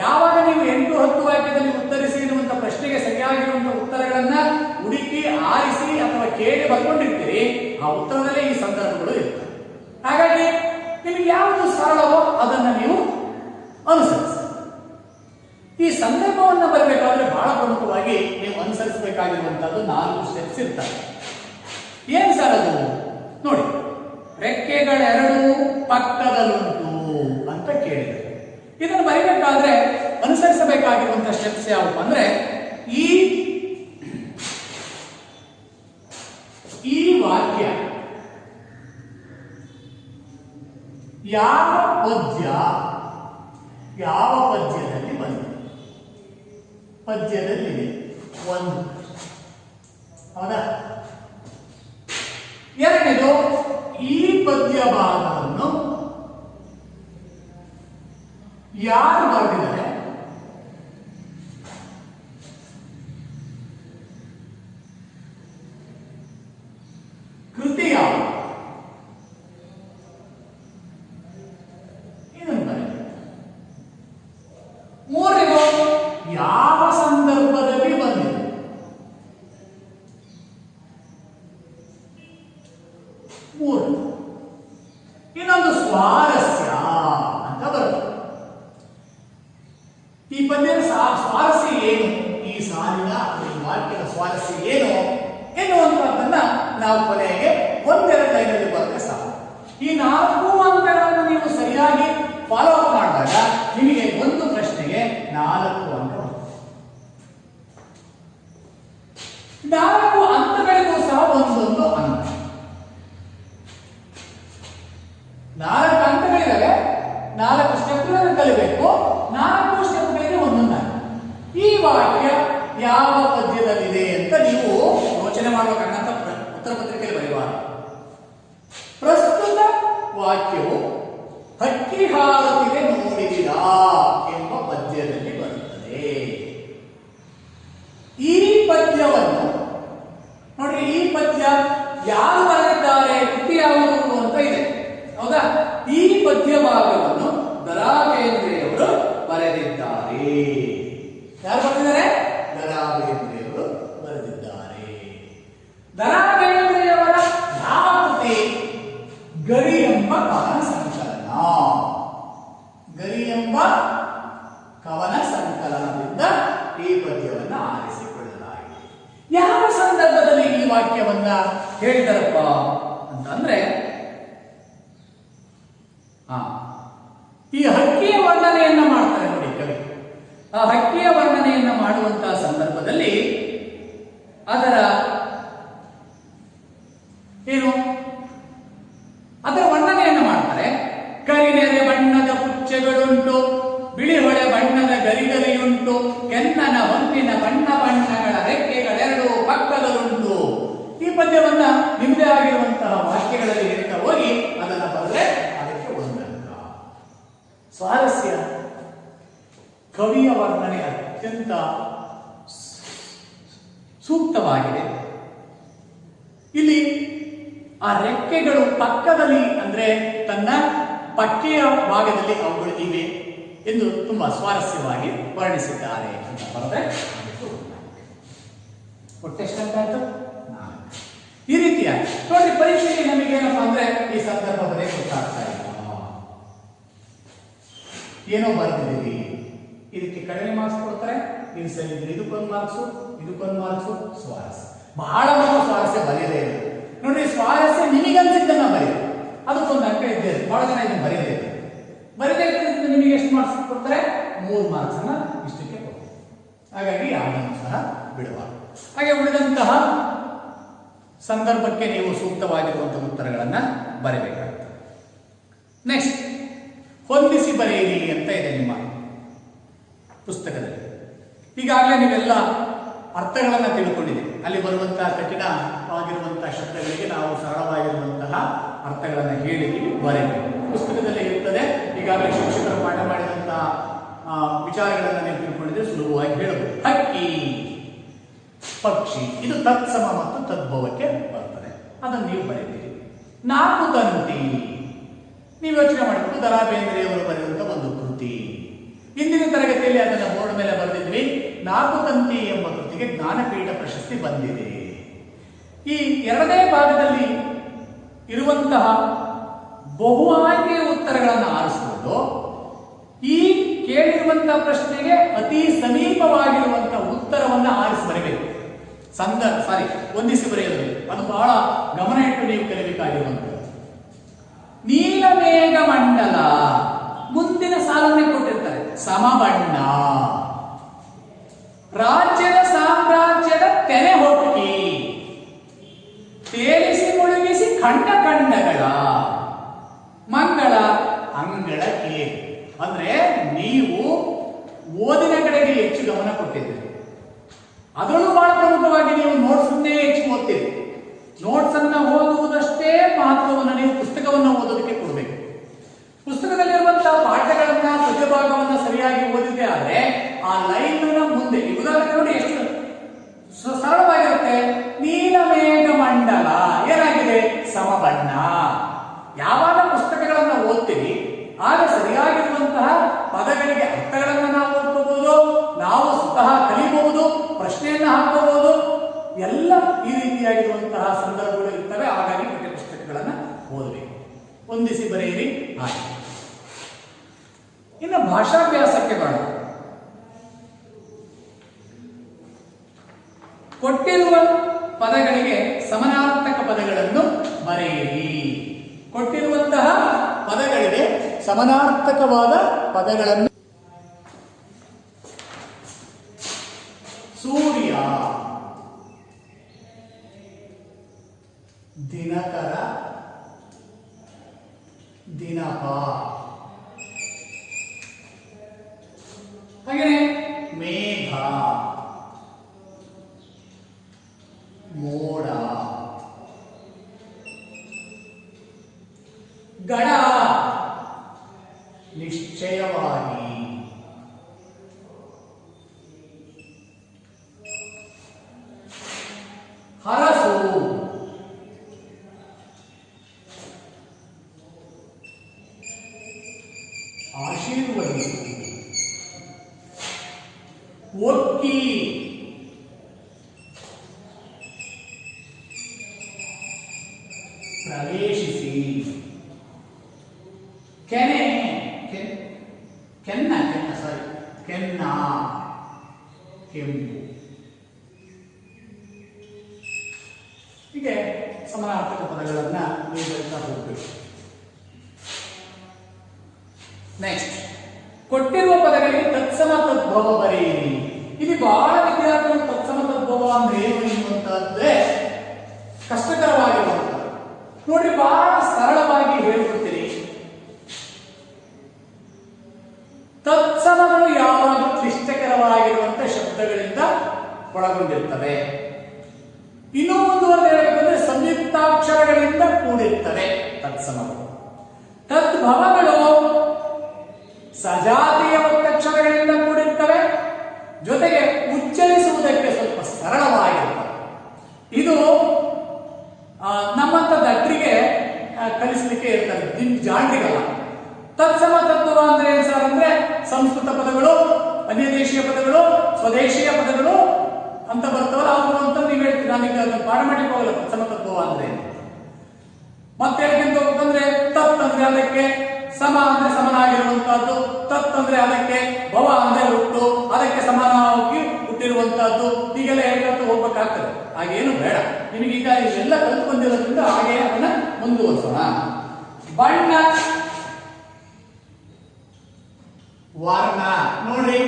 ಯಾವಾಗ ನೀವು 8-10 ವಾಕ್ಯದಲ್ಲಿ ಉತ್ತರಿಸಿ ಇರುವಂತಹ ಪ್ರಶ್ನೆಗೆ ಸರಿಯಾಗಿರುವಂತಹ ಉತ್ತರಗಳನ್ನ ಹುಡುಕಿ ಹೇಗೆ ಬರ್ಕೊಂಡಿರ್ತೀರಿ ಆ ಉತ್ತರದಲ್ಲೇ ಈ ಸಂದರ್ಭಗಳು ಇರ್ತವೆ. ಹಾಗಾಗಿ ನಿಮಗೆ ಯಾವುದು ಸರಳವೋ ಅದನ್ನು ನೀವು ಅನುಸರಿಸಿ. ಈ ಸಂದರ್ಭವನ್ನು ಬರಬೇಕಾದ್ರೆ ಬಹಳ ಪ್ರಮುಖವಾಗಿ ನೀವು ಅನುಸರಿಸಬೇಕಾಗಿರುವಂತಹದ್ದು 4 ಸ್ಟೆಪ್ಸ್ ಇರ್ತವೆ. ಏನ್ ಸರ್ ಅದು ನೋಡಿ, ರೆಕ್ಕೆಗಳೆರಡು ಪಕ್ಕದಲ್ಲುಂಟು ಅಂತ ಕೇಳಿದೆ. ಇದನ್ನು ಬರೀಬೇಕಾದ್ರೆ ಅನುಸರಿಸಬೇಕಾಗಿರುವಂತಹ ಸ್ಟೆಪ್ಸ್ ಯಾವುವು ಅಂದ್ರೆ, ಈ ವಾಕ್ಯ ಯಾವ ಪದ್ಯದಲ್ಲಿ ಬಂದಿದೆ? ಪದ್ಯದಲ್ಲಿ ಒಂದು, ಹೌದಾ? ಎರಡನೇದು, ಈ ಪದ್ಯ ಭಾಗವನ್ನು ಯಾರು ಬರೆದಿದ್ದಾರೆ? ಕೃತಿ ಯಾವುದು? ಇದನ್ನು ಬರೆದ. ಮೂರನೇದು, ಯಾವ ಸಂದರ್ಭದಲ್ಲಿ ಬಂದಿದೆ? ಮೂರು. ಇನ್ನೊಂದು ಸ್ವಾರಸ್ಯ ಅಂತ ಬರುತ್ತೆ. ಈ ಪದ್ಯದ ಸ್ವಾರಸ್ಯ ಏನು, ಈ ಸಾಲಿನ ಈ ವಾಕ್ಯದ ಸ್ವಾರಸ್ಯ ಏನು ಎನ್ನುವಂತಹದ್ದನ್ನ ನಾವು ಕೊನೆಗೆ ಒಂದೆರಡು ಲೈನಲ್ಲಿ ಬರೆದ್ರೆ ಸಾಕು. ಈ 4 ಅಂಕಗಳನ್ನು ನೀವು ಸರಿಯಾಗಿ ಫಾಲೋ ಅಪ್ ಮಾಡಿದಾಗ ನಿಮಗೆ ಒಂದು ಪ್ರಶ್ನೆಗೆ 4 ಅಂಕ ಬರುತ್ತೆ. 4 ಅಂಕಗಳಿಗೂ ಸಹ ಒಂದೊಂದು ಅಂಕ. 4 ಅಂಕಗಳಿದ್ದಾವೆ. 4 ಸ್ಟೆಪ್ಗಳನ್ನು ಕಲಿಬೇಕು. 4 ಸ್ಟೆಪ್ಗಳಿಗೆ ಒಂದೊಂದು ಅಂಕ. ಈ ವಾಕ್ಯ ಯಾವ ಪದ್ಯದಲ್ಲಿದೆ ಅಂತ ನೀವು ಯೋಚನೆ ಮಾಡಬೇಕನ್ನಂತ ಉತ್ತರ ಪತ್ರಿಕೆಯಲ್ಲಿ ಬರೆಯುವಾಗ, ಪ್ರಸ್ತುತ ವಾಕ್ಯವು ಹಕ್ಕಿ ಹಾರುತ್ತಿದೆ ನೋಡಿದಿರಾ ಎಂಬ ಪದ್ಯದಲ್ಲಿ ಬರುತ್ತದೆ. ಈ ಪದ್ಯವನ್ನು ನೋಡಿ, ಈ ಪದ್ಯ ಯಾರು ಬರೆದಿದ್ದಾರೆ, ಕೃತಿ ಯಾವುದು ಅಂತ ಇದೆ, ಹೌದಾ? ಈ ಪದ್ಯ ಭಾಗವನ್ನು ದ.ರಾ ಬೇಂದ್ರೆಯವರು ಬರೆದಿದ್ದಾರೆ. ಯಾರು ಬರೆದಿದ್ದಾರೆ? ದ.ರಾ ಬೇಂದ್ರೆಯವರು ಬರೆದಿದ್ದಾರೆ. ದ.ರಾ ಬೇಂದ್ರೆಯವರ ಯಾವ ಕೃತಿ? ಗರಿ ಎಂಬ ಕವನ ಸಂಕಲನ. ಗರಿ ಎಂಬ ಕವನ ಸಂಕಲನದಿಂದ ಈ ಪದ್ಯವನ್ನು ಆರಿಸಿಕೊಳ್ಳಲಾಗಿದೆ. ಯಾವ ಸಂದರ್ಭದಲ್ಲಿ ಈ ವಾಕ್ಯವನ್ನ ಹೇಳಿದರಪ್ಪ ಅಂತಂದ್ರೆ, ಈ ಹಕ್ಕಿಯ ವರ್ಣನೆಯನ್ನ ಮಾಡ್ತಾರೆ ನೋಡಿ ಕವಿ. ಆ ಹಕ್ಕಿಯ ವರ್ಣನೆಯನ್ನ ಮಾಡುವಂತಹ ಸಂದರ್ಭದಲ್ಲಿ ಅದರ ವರ್ಣನೆಯನ್ನ ಮಾಡ್ತಾರೆ. ಕರಿನೆರೆ ಬಣ್ಣದ ಪುಚ್ಚೆಗಳುಂಟು, ಬಿಳಿ ಹೊಳೆ ಬಣ್ಣದ ಗರಿಗರಿಯುಂಟು, ಕೆನ್ನನ ಹೊನ್ನಿನ ಬಣ್ಣಗಳ ರೆಕ್ಕೆಗಳೆರಡು ಪಕ್ಕದಲ್ಲುಂಟು. ಈ ಪದ್ಯವನ್ನ ನಿಮ್ಮದೇ ಆಗಿರುವಂತಹ ವಾಕ್ಯಗಳಲ್ಲಿ ಹೇಳ್ತಾ ಹೋಗಿ ಅದನ್ನ ಬರೆದ್ರೆ ಅದಕ್ಕೆ ಒಂದಂಕ. ಸ್ವಾರಸ್ಯ, ಕವಿಯ ವರ್ಣನೆ ಅತ್ಯಂತ ಸೂಕ್ತವಾಗಿದೆ. ಇಲ್ಲಿ ಆ ರೆಕ್ಕೆಗಳು ಪಕ್ಕದಲ್ಲಿ ಅಂದ್ರೆ ತನ್ನ ಪಕ್ಕೆಯ ಭಾಗದಲ್ಲಿ ಅವುಗಳು ಇವೆ ಎಂದು ತುಂಬಾ ಸ್ವಾರಸ್ಯವಾಗಿ ವರ್ಣಿಸಿದ್ದಾರೆ ಅಂತ ಬರುತ್ತೆ. ಒಟ್ಟೆಷ್ಟಂತಾಯ್ತು? ಈ ರೀತಿಯಾಗಿ ನೋಡಿ, ಪರೀಕ್ಷೆಗೆ ನಮಗೇನಪ್ಪ ಅಂದ್ರೆ ಈ ಸಂದರ್ಭದಲ್ಲಿ ಗೊತ್ತಾಗ್ತಾ ಇಲ್ಲ, ಏನೋ ಬರ್ತಿದ್ದೀವಿ, ಇದಕ್ಕೆ ಕಡಿಮೆ ಮಾರ್ಕ್ಸ್ ಕೊಡ್ತಾರೆ, ಇದು ಸರಿ ಇದ್ರೆ ಇದಕ್ಕೊಂದು ಮಾರ್ಕ್ಸು. ಸ್ವಾರಸ್ಯ ಬಹಳ ಸ್ವಾರಸ್ಯ ಬರೆಯದೇ ಇಲ್ಲ ನೋಡ್ರಿ. ಸ್ವಾರಸ್ಯ ನಿಮಗನ್ಸಿದ್ದನ್ನ ಬರೆಯಿರಿ, ಅದಕ್ಕೊಂದು ಅಂಕ ಇದ್ದೇ. ಬಹಳ ಜನ ಇದನ್ನು ಬರೆಯದೇ ನಿಮಗೆ ಎಷ್ಟು ಮಾರ್ಕ್ಸ್ ಕೊಡ್ತಾರೆ? 3 ಮಾರ್ಕ್ಸ್ ಅನ್ನ ಇಷ್ಟಕ್ಕೆ ಕೊಡ್ತಾರೆ. ಹಾಗಾಗಿ ಯಾರನ್ನು ಸಹ ಬಿಡಬಾರದು. ಹಾಗೆ ಉಳಿದಂತಹ ಸಂದರ್ಭಕ್ಕೆ ನೀವು ಸೂಕ್ತವಾಗಿರುವಂತಹ ಉತ್ತರಗಳನ್ನ ಬರೆಯಬೇಕಾಗ್ತದೆ. ನೆಕ್ಸ್ಟ್, ಹೊಂದಿಸಿ ಬರೆಯಿರಿ ಅಂತ ಇದೆ ನಿಮ್ಮ ಪುಸ್ತಕದಲ್ಲಿ. ಈಗಾಗಲೇ ನೀವೆಲ್ಲ ಅರ್ಥಗಳನ್ನು ತಿಳ್ಕೊಂಡಿದ್ದೀರಿ. ಅಲ್ಲಿ ಬರುವಂತಹ ಕಠಿಣವಾಗಿರುವಂತಹ ಶಬ್ದಗಳಿಗೆ ನಾವು ಸರಳವಾಗಿರುವಂತಹ ಅರ್ಥಗಳನ್ನು ಹೇಳಿ ಬರೆಯಬೇಕು. ಪುಸ್ತಕದಲ್ಲಿ ಇರುತ್ತದೆ. ಈಗಾಗಲೇ ಶಿಕ್ಷಕರು ಪಾಠ ಮಾಡಿದಂತಹ ವಿಚಾರಗಳನ್ನು ನೀವು ತಿಳ್ಕೊಂಡಿದ್ರೆ ಸುಲಭವಾಗಿ ಹೇಳಬಹುದು. ಹಕ್ಕಿ, ಪಕ್ಷಿ, ಇದು ತತ್ಸಮ ಮತ್ತು ತದ್ಭವಕ್ಕೆ ಬರ್ತದೆ. ಅದನ್ನು ನೀವು ಬರೀತೀರಿ. 4 ತಂತಿ, ನೀವು ಯೋಚನೆ ಮಾಡಬೇಕು. ದ.ರಾ ಬೇಂದ್ರೆಯವರು ಬರೆದಂತ ಒಂದು ಕೃತಿ. ಇಂದಿನ ತರಗತಿಯಲ್ಲಿ ಅದನ್ನು ಬೋರ್ಡ್ ಮೇಲೆ ಬರೆದಿದ್ವಿ. 4 ತಂತಿ ಎಂಬ ಕೃತಿಗೆ ಜ್ಞಾನಪೀಠ ಪ್ರಶಸ್ತಿ ಬಂದಿದೆ. ಈ ಎರಡನೇ ಭಾಗದಲ್ಲಿ ಇರುವಂತಹ ಬಹು ಆಯ್ಕೆಯ ಉತ್ತರಗಳನ್ನು ಆರಿಸುವುದು, ಈ ಕೇಳಿರುವಂತಹ ಪ್ರಶ್ನೆಗೆ ಅತಿ ಸಮೀಪವಾಗಿರುವಂತಹ ಉತ್ತರವನ್ನು ಆರಿಸಿ ಬರಬೇಕು. ಹೊಂದಿಸಿ ಬರೆಯಬೇಕು. ಅದು ಬಹಳ ಗಮನ ಇಟ್ಟು ನೀವು ಕಲಿಬೇಕಾಗಿರುವಂಥದ್ದು. ನೀಲಮೇಘ ಮಂಡಲ, ಮುಂದಿನ ಸಾಲನ್ನೇ ಕೊಟ್ಟಿರ್ತಾರೆ, ಸಮಬಣ್ಣ. ರಾಜ್ಯದ ಸಾಮ್ರಾಜ್ಯದ ತೆನೆ ಹೊಕ್ಕಿ, ತೇಲಿಸಿ ಮುಳುಗಿಸಿ ಖಂಡ ಖಂಡಗಳ ಮಂಗಳ ಅಂಗಳ ಕೇಳಿ. ಅಂದ್ರೆ ನೀವು ಓದಿನ ಕಡೆಗೆ ಹೆಚ್ಚು ಗಮನ ಕೊಟ್ಟಿದ್ದೀರಿ. ಅದರಲ್ಲೂ ಬಹಳ ಪ್ರಮುಖವಾಗಿ ನೀವು ನೋಟ್ಸ್ ಅನ್ನೇ ಹೆಚ್ಚು ಓದ್ತೀರಿ. ನೋಟ್ಸ್ ಅನ್ನ ಓದುವುದಷ್ಟೇ ಮಹತ್ವವನ್ನು ನೀವು ಪುಸ್ತಕವನ್ನು ಓದೋದಕ್ಕೆ ಕೊಡಬೇಕು. ಪುಸ್ತಕದಲ್ಲಿರುವಂತಹ ಪಾಠಗಳನ್ನ ಪದ್ಯಭಾಗವನ್ನ ಸರಿಯಾಗಿ ಓದಿದ್ದೆ ಆದ್ರೆ ಆ ಲೈನ್ ಮುಂದೆ ಉದಾಹರಣೆ ನೋಡಿ ಎಷ್ಟು ಸರಳವಾಗಿರುತ್ತೆ. ನೀಲಮೇಘ ಮಂಡಲ ಏನಾಗಿದೆ? ಸಮಬಣ್ಣ. ಯಾವಾಗ ಪುಸ್ತಕಗಳನ್ನ ಓದ್ತೀವಿ ಆಗ ಸರಿಯಾಗಿರುವಂತಹ ಪದಗಳಿಗೆ ಅರ್ಥಗಳನ್ನು ನಾವು ಓದ್ಕೋಬಹುದು, ನಾವು ಸ್ವತಃ ಕಲಿಬಹುದು, ಪ್ರಶ್ನೆಯನ್ನ ಹಾಕಬಹುದು. ಎಲ್ಲ ಈ ರೀತಿಯಾಗಿರುವಂತಹ ಸಂದರ್ಭಗಳು ಇರ್ತವೆ. ಹಾಗಾಗಿ ಪಠ್ಯ ಪುಸ್ತಕಗಳನ್ನ ಓದಬೇಕು, ಹೊಂದಿಸಿ ಬರೆಯಿರಿ. ಹಾಗೆ ಇನ್ನು ಭಾಷಾಭ್ಯಾಸಕ್ಕೆ ಬರೋಣ. ಕೊಟ್ಟಿರುವ ಪದಗಳಿಗೆ ಸಮಾನಾರ್ಥಕ ಪದಗಳನ್ನು ಬರೆಯಿರಿ. ಕೊಟ್ಟಿರುವಂತಹ ಪದಗಳಿಗೆ ಸಮಾನಾರ್ಥಕವಾದ ಪದಗಳನ್ನು ಸೂರ್ಯ, ದಿನಕರ, ದಿನಪ, ಹಾಗೆಯೇ ಮೇಘ, ಮೋಡ, ಗಡ, ನಿಶ್ಚಯವಾಗಿ, ಹರಸು, ಆಶೀರ್ವದಿಸು, ಒಕ್ಕಿ, ಪ್ರವೇಶಿಸಿ, ಕೆನೆ, ಕೆನ್ನ ಕೆಂಪು. ಹೀಗೆ ಸಮಾನಾರ್ಥಕ ಪದಗಳನ್ನ ನೀವು ಬರೀತಾ ಹೋಗ್ಬೇಕು. ನೆಕ್ಸ್ಟ್, ಕೊಟ್ಟಿರುವ ಪದಗಳಿಗೆ ತತ್ಸಮ ತದ್ಭವ ಬರೆಯಿರಿ. ಇಲ್ಲಿ ಬಹಳ ವಿದ್ಯಾರ್ಥಿಗಳು ತತ್ಸಮ ತದ್ಭವ ಅಂದ್ರೆ ಏನು ಎನ್ನುವಂತಹದ್ದೇ ಕಷ್ಟಕರವಾಗಿರುವಂಥದ್ದು. ನೋಡಿ, ಬಹಳ ಸರಳವಾಗಿ ಹೇಳ್ಬಿಡ್ತೀನಿ. ತತ್ಸಮಗಳು ಯಾವಾಗಲೂ ಕ್ಲಿಷ್ಟಕರವಾಗಿರುವಂತಹ ಶಬ್ದಗಳಿಂದ ಒಳಗೊಂಡಿರ್ತವೆ. ಇನ್ನೂ ಮುಂದುವರೆದು ಹೇಳಬೇಕಂದ್ರೆ ಸಂಯುಕ್ತಾಕ್ಷರಗಳಿಂದ ಕೂಡಿರ್ತವೆ ತತ್ಸಮಗಳು. ತದ್ಭವಗಳು ಸಜಾತಿಯ ಒತ್ತಕ್ಷರಗಳಿಂದ ಕೂಡಿರ್ತವೆ, ಜೊತೆಗೆ ಉಚ್ಚರಿಸುವುದಕ್ಕೆ ಸ್ವಲ್ಪ ಸರಳವಾಗಿರ್ತವೆ. ಇದು ನಮ್ಮಂತ ದಡ್ರಿಗೆ ಕಲಿಸಲಿಕ್ಕೆ ಇರ್ತಾರೆ, ಜಾಣ್ರಿಗಲ್ಲ. ತತ್ಸಮ ತತ್ವ ಅಂದ್ರೆ ಏನ್ ಸರ್ ಅಂದ್ರೆ ಸಂಸ್ಕೃತ ಪದಗಳು, ಅನ್ಯದೇಶೀಯ ಪದಗಳು, ಸ್ವದೇಶೀಯ ಪದಗಳು ಅಂತ ಬರ್ತವಲ್ಲ ಅವರು ಅಂತ ನೀವು ಹೇಳ್ತೀವಿ. ನಾನೀಗ ಅದನ್ನು ಪಾಠ ಮಾಡಿ ಹೋಗಲ್ಲ. ತತ್ಸಮ ತತ್ವ ಅಂದ್ರೆ ಮತ್ತೆ ಹೇಳ್ಕೊಂತ ಹೋಗ್ಬೇಕಂದ್ರೆ ತತ್ ಅಂದ್ರೆ ಅದಕ್ಕೆ ಸಮ ಅಂದ್ರೆ ಸಮನಾಗಿರುವಂತಹದ್ದು, ತತ್ ಅಂದ್ರೆ ಅದಕ್ಕೆ, ಭವ ಅಂದ್ರೆ ಹುಟ್ಟು, ಅದಕ್ಕೆ ಸಮಾನವಾಗಿ ಹುಟ್ಟಿರುವಂತಹದ್ದು. ಹೀಗೆಲ್ಲ ಹೇಳ್ಕೊಂತ ಹೋಗ್ಬೇಕಾಗ್ತದೆ. ಹಾಗೇನು ಬೇಡ. ನಿಮಗೀಗ ಇವೆಲ್ಲ ಕಲಿತು ಬಂದಿರೋದ್ರಿಂದ ಹಾಗೆ ಅದನ್ನ ಮುಂದುವರಿಸೋಣ. ಬಣ್ಣ, ವರ್ಣ. ನೋಡ್ರಿ,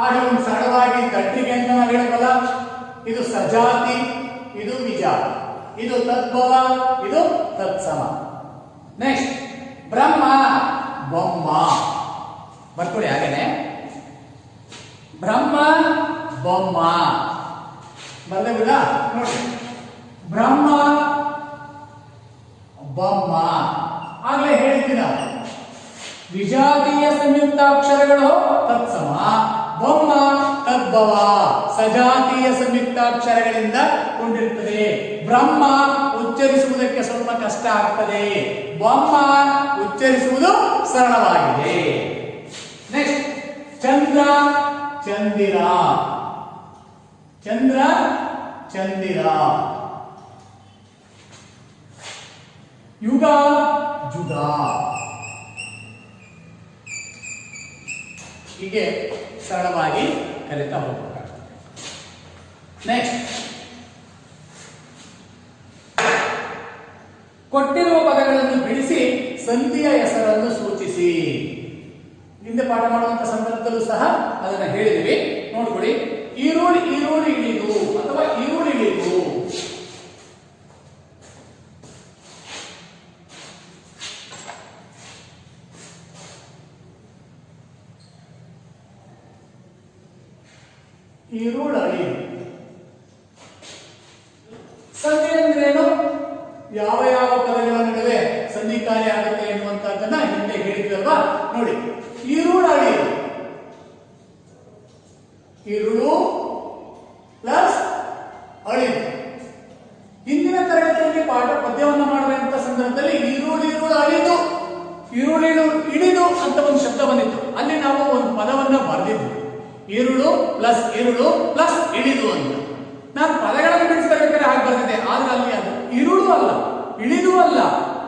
ಆಗ ಒಂದು ಸರಳವಾಗಿ ಗಟ್ಟಿಗೆ ಅಂತ ನಾವು ಹೇಳಬಲ್ಲ. ಇದು ಸಜಾತಿ, ಇದು ವಿಜಾತಿ, ಇದು ತದ್ಭವ, ಇದು ತತ್ಸಮ. ನೆಕ್ಸ್ಟ್, ಬ್ರಹ್ಮ, ಬೊಮ್ಮ. ಬರ್ಕೊಳ್ಳಿ ಹಾಗೇನೆ. ಬ್ರಹ್ಮ, ಬೊಮ್ಮ ಬರ್ದೆ ಬಿಡ. ನೋಡಿ, ಬ್ರಹ್ಮ, ಬೊಮ್ಮ ಆಗ್ಲೇ ಹೇಳ್ತೀರ. ವಿಜಾತೀಯ ಸಂಯುಕ್ತಾಕ್ಷರಗಳು ತತ್ಸಮ, ಬೊಮ್ಮ ತದ್ಭವ, ಸಜಾತೀಯ ಸಂಯುಕ್ತಾಕ್ಷರಗಳಿಂದ ಕೊಂಡಿರುತ್ತದೆ. ಬ್ರಹ್ಮ ಉಚ್ಚರಿಸುವುದಕ್ಕೆ ಸ್ವಲ್ಪ ಕಷ್ಟ ಆಗ್ತದೆ, ಬೊಮ್ಮ ಉಚ್ಚರಿಸುವುದು ಸರಳವಾಗಿದೆ. ನೆಕ್ಸ್ಟ್, ಚಂದ್ರ, ಚಂದಿರ. ಚಂದ್ರ, ಚಂದಿರ. ಯುಗ ಜುಗ. ಹೀಗೆ ಸರಳವಾಗಿ ಕಲಿತಾ ಹೋಗಬೇಕಾಗ್ತದೆ. ನೆಕ್ಸ್ಟ್, ಕೊಟ್ಟಿರುವ ಪದಗಳನ್ನು ಬಿಡಿಸಿ ಸಂಧಿಯ ಹೆಸರನ್ನು ಸೂಚಿಸಿ. ಹಿಂದೆ ಪಾಠ ಮಾಡುವಂತಹ ಸಂದರ್ಭದಲ್ಲೂ ಸಹ ಅದನ್ನ ಹೇಳಿದ್ವಿ, ನೋಡ್ಕೊಳ್ಳಿ. ಈರುಳ್ಳಿ ಈರುಳ್ಳಿ ಇಳಿದು ಅಥವಾ ಈರುಳ್ಳಿ ಇಳಿದು. ಈರುಳ್ಳಿ ಸಂಧಿ ಅಂದ್ರೇನು? ಯಾವ ಯಾವ ಪದಗಳ ನಡುವೆ ಸಂಧಿ ಕಾರ್ಯ ಆಗುತ್ತೆ ಎನ್ನುವಂತಹದ್ದನ್ನ ಹಿಂದೆ ಹೇಳಿದ್ವಲ್ವಾ. ನೋಡಿ, ಈರುಳ್ಳಿ, ಈರುಳು ಪ್ಲಸ್ ಅಳಿದು. ಹಿಂದಿನ ತರಗತಿಯಲ್ಲಿ ಪಾಠ ಪದ್ಯವನ್ನು ಮಾಡುವಂತ ಸಂದರ್ಭದಲ್ಲಿ ಈರುಳ್ಳಿ ಈರುಳು ಅಳಿದು, ಈರುಳ್ಳಿ ಇಳಿದು ಅಂತ ಒಂದು ಶಬ್ದ ಬಂದಿತ್ತು. ಅಲ್ಲಿ ನಾವು ಒಂದು ಪದವನ್ನ ಬರೆದಿದ್ವಿ, ಈರುಳು ಪ್ಲಸ್ ಇಳಿದು ಅಂತ. ನಾನು ಪದಗಳನ್ನು ಬಿಡಿಸಬೇಕಾದ್ರೆ ಹಾಗೆ ಬರ್ತಿದ್ದೆ, ಆದ್ರೆ ಅಲ್ಲಿ ಅದು ಈರುಳು ಅಲ್ಲ, ಇಳಿದು ಅಲ್ಲ,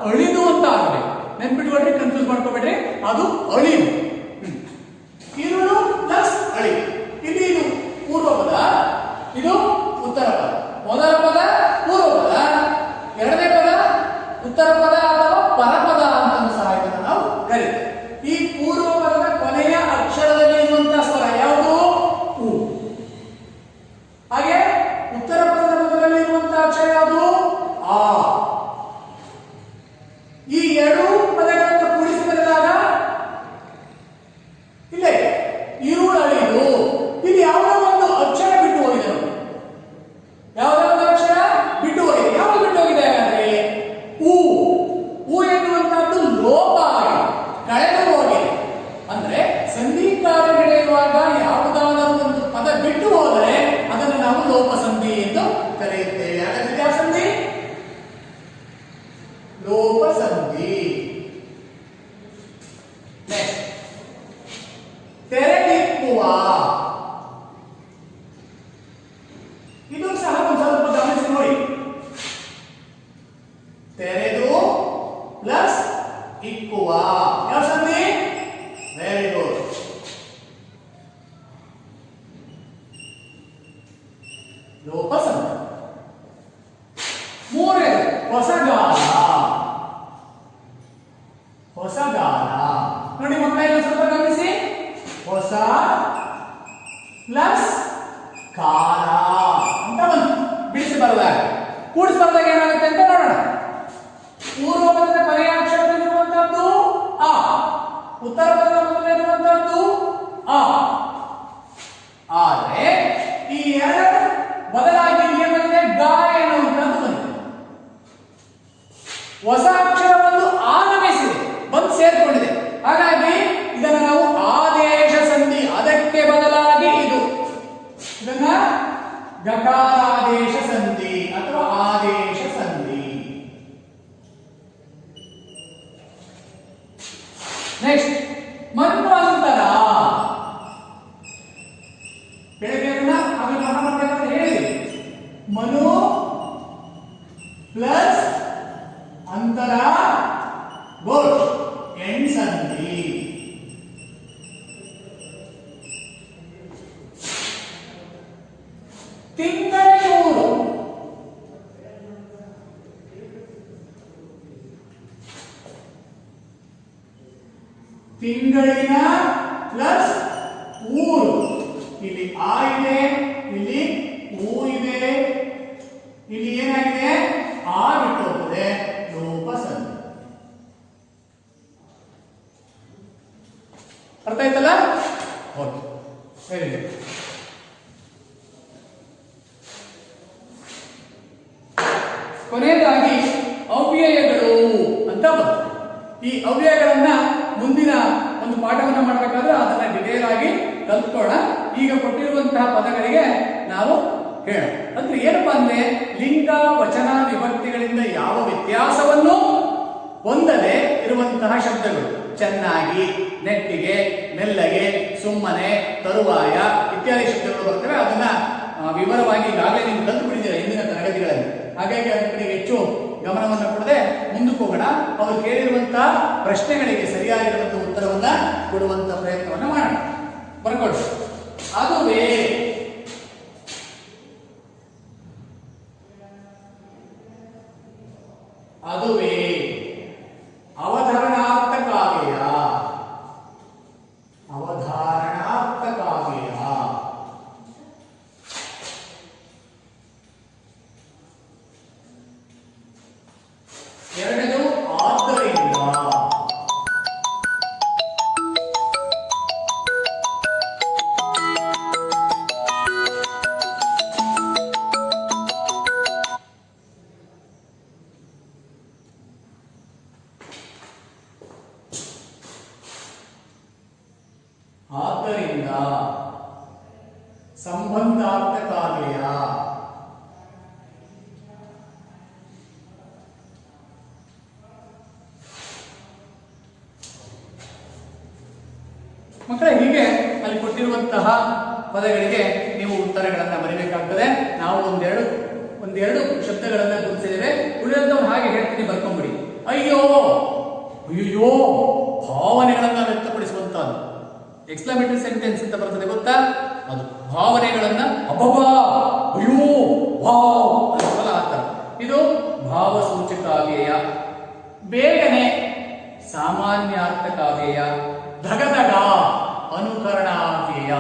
ಅಳಿದು ಅಂತ ಆಗಲಿ. ನೆನ್ಪಿಟ್ಕೊಳ್ರಿ, ಕನ್ಫ್ಯೂಸ್ ಮಾಡ್ಕೋಬೇಡ್ರಿ, ಅದು ಅಳಿದು. ಈರುಳು ಪ್ಲಸ್ ಅಳಿದು. ಇದು ಪೂರ್ವ ಪದ, ಇದು ಉತ್ತರ ಪದ. ಮೊದಲ ಪದ ಪೂರ್ವ ಪದ, ಎರಡನೇ ಪದ ಉತ್ತರ ಪದ ಅಥವಾ ಪರಪದ ಅಂತ ಸಹ ಇದನ್ನು ನಾವು ಕರೀತೇವೆ. ಈ ಪೂರ್ವ ಪದದ ಕೊನೆಯ ಅಕ್ಷರದಲ್ಲಿ ಇರುವಂತಹ ಸ್ವರ ಯಾವುದು? ಉ. ಹಾಗೆ ಉತ್ತರ ಪದದ ಮೊದಲಲ್ಲಿ ಇರುವಂತಹ ಅಕ್ಷರ ಯಾವುದು? ಆ. ಈ ಎರಡು ಪದಗಳನ್ನು ಕೂಡಿಸಿ ಬರೆದಾಗ ಇಲ್ಲೇ ಈರುಳಳಿದು. ಇಲ್ಲಿ ಯಾವುದೋ ಒಂದು ಅಕ್ಷರ ಬಿಟ್ಟು ಹೋಗಿದೆ, ಯಾವುದೋ ಒಂದು ಅಕ್ಷರ ಬಿಟ್ಟು ಹೋಗಿದೆ. ಯಾವುದು ಬಿಟ್ಟು ಹೋಗಿದೆ ಅಂದ್ರೆ ಉ. ಉ ಎನ್ನುವಂತಹದ್ದು ಲೋಪ ಆಗಿ ಕಳೆದು ಹೋಗಿದೆ. ಅಂದ್ರೆ ಸಂಧಿ ಕಾರ್ಯ ನಡೆಯುವಾಗ ಯಾವುದಾದರೂ ಒಂದು ಪದ ಬಿಟ್ಟು ಹೋದರೆ ಅದನ್ನು ನಾವು ಲೋಪ ಸಂಧಿ ಎಂದು ಕರೆಯುತ್ತೇವೆ. ಹಾಗಾದ್ರೆ ಯಾವ ಸಂಧಿ? ಲೋಪ ಸಂಧಿ. ತೆರೆದಿಕ್ಕುವ. ಇದು ಸಹ ಒಂದು ಸ್ವಲ್ಪ ಗಮನಿಸಿ ನೋಡಿ. ತೆರೆದು ಪ್ಲಸ್ ಇಕ್ಕುವ ಯಾವ ಸಂಧಿ? Very good. ಲೋಪ ಸಂಧಿ. ಮೂರನೇದು ಹೊಸಗಾಲ. ಹೊಸಗಾಲ ನೋಡಿ ಮಕ್ಕಳೆಲ್ಲ ಸ್ವಲ್ಪ ಗಮನಿಸಿ. ಹೊಸ ಪ್ಲಸ್ ಕಾಲ ಅಂತ ಬಂತು. ಬಿಡಿಸಿ ಬರದಾಗ, ಕೂಡಿಸಿ ಬರದಾಗ ಏನಾಗುತ್ತೆ ಅಂತ ನೋಡೋಣ. ಪೂರ್ವ ಪದದ ಕೊನೆಯ ಅಕ್ಷರದಲ್ಲಿರುವಂತಹದ್ದು ಆ, ಉತ್ತರ ಪದದ ಮೊದಲಿರುವಂತಹದ್ದು ಆ. ಆದರೆ ಈ ಎರಡು ಬದಲಾಗಿ ಏನಿದೆ? ಗ ಎನ್ನುವಂತಹದ್ದು ಬಂದಿದೆ. ಹೊಸ ಅಕ್ಷರ ಬಂದು ಆಗಮಿಸಿದೆ, ಬಂದು ಸೇರ್ಕೊಂಡಿದೆ. ಹಾಗಾಗಿ ಇದನ್ನು ನಾವು ಆದೇಶ ಸಂಧಿ. ಅದಕ್ಕೆ ಬದಲಾಗಿ ಇದನ್ನ ಗಕಾರಾದೇಶ ಸಂಧಿ ಅಥವಾ ಆದೇಶ ಸಂಧಿ. ನೆಕ್ಸ್ಟ್, ಮನ್ವಂತರ. ಬೆಳಗ್ಗೆ ಆಮೇಲೆ ಪಾಠ ಮಾಡಬೇಕಂತ ಹೇಳಿದ್ವಿ. ಮನು ಪ್ಲಸ್ ಅಂತರ ಗೋಟ್ ಎಂಡ್ ಸಂಧಿ. ತಿಂಗಳೂರು. ತಿಂಗಳಿನ ಪ್ಲಸ್ ಊರು. ಇಲ್ಲಿ ಆ ಇದೆ, ಇಲ್ಲಿ ಊ ಇದೆ, ಇಲ್ಲಿ ಏನಾಗಿದೆ? ಆ ಬಿಟ್ಟು ಹೋಗ್ತದೆ. ಲೋಪ ಸಂಧಿ. ಅರ್ಥ ಆಯ್ತಲ್ಲ? Okay, very good. ಕೊನೆಯದಾಗಿ ಅವ್ಯಯಗಳು ಅಂತ ಬರ್ತದೆ. ಈ ಅವ್ಯಯಗಳನ್ನ ಮುಂದಿನ ಒಂದು ಪಾಠವನ್ನ ಮಾಡಬೇಕಾದ್ರೆ ಅದನ್ನ ಡಿಟೇಲ್ ಆಗಿ ಕಲ್ತ್ಕೊಳ್ಳೋಣ. ಈಗ ಕೊಟ್ಟಿರುವಂತಹ ಪದಗಳಿಗೆ ನಾವು ಹೇಳೋಣ. ಅಂದ್ರೆ ಏನಪ್ಪಾ ಅಂದ್ರೆ, ಲಿಂಗ ವಚನ ವಿಭಕ್ತಿಗಳಿಂದ ಯಾವ ವ್ಯತ್ಯಾಸವನ್ನು ಹೊಂದದೆ ಇರುವಂತಹ ಶಬ್ದಗಳು. ಚೆನ್ನಾಗಿ, ನೆಟ್ಟಿಗೆ, ಮೆಲ್ಲಗೆ, ಸುಮ್ಮನೆ, ತರುವಾಯ ಇತ್ಯಾದಿ ಶಬ್ದಗಳು ಬರ್ತವೆ. ಅದನ್ನ ವಿವರವಾಗಿ ಈಗಾಗಲೇ ನೀವು ಕಲ್ತು ಬಿಟ್ಟಿದ್ದೀರಾ ಹಿಂದಿನ ತರಗತಿಗಳಲ್ಲಿ. ಹಾಗಾಗಿ ಅದರ ಕಡೆಗೆ ಹೆಚ್ಚು ಗಮನವನ್ನು ಕೊಡದೆ ಮುಂದಕ್ಕೆ ಹೋಗೋಣ. ಅವರು ಕೇಳಿರುವಂತಹ ಪ್ರಶ್ನೆಗಳಿಗೆ ಸರಿಯಾಗಿರುವಂತಹ ಉತ್ತರವನ್ನ ಕೊಡುವಂತ ಪ್ರಯತ್ನವನ್ನ ಮಾಡೋಣ. ಬರ್ಕೊಳ್ಳಿ. ಅದುವೇ ಅದುವೇ ಅವಧಾರಣಾರ್ಥ ಕಾವ್ಯ. ಅವಧಾರಣಾರ್ಥ ಕಾವ್ಯ. ಎರಡನೇದು ಆದ್ದರಿಂದ. ಆದ್ದರಿಂದ ಸಂಬಂಧಾರ್ಥ ಕಾವ್ಯ. ಮಕ್ಕಳೇ, ಹೀಗೆ ಅಲ್ಲಿ ಕೊಟ್ಟಿರುವಂತಹ ಪದಗಳಿಗೆ ನೀವು ಉತ್ತರಗಳನ್ನ ಬರೀಬೇಕಾಗ್ತದೆ. ನಾವು ಒಂದೆರಡು ಶಬ್ದಗಳನ್ನ ಗುರುತಿಸಿದ್ದೇವೆ. ಉಳಿದಂತವ್ರು ಹಾಗೆ ಹೇಳ್ತೀನಿ, ಬರ್ಕೊಂಡ್ಬಿಡಿ. ಅಯ್ಯೋ ಅಯ್ಯೋ ಭಾವನೆಗಳನ್ನ ವ್ಯಕ್ತಪಡಿಸುವಂತಹದ್ದು. ಎಕ್ಸ್ಕ್ಲಮೇಟರಿ ಸೆಂಟೆನ್ಸ್ ಅಂತ ಬರ್ತದೆ, ಗೊತ್ತಾ? ಅದು ಭಾವನೆಗಳನ್ನ ಅಬ್ಬಬ್ಬಾ, ಅಯ್ಯೋ, ವಾವ್ ಅಂತ ಆಗ್ತದೆ. ಇದು ಭಾವಸೂಚಕಾವ್ಯಯ. ಬೇಗನೆ ಸಾಮಾನ್ಯಾರ್ಥ ಕಾವ್ಯಯ. ಧಗಧಗ ಅನುಕರಣಾವ್ಯಯ.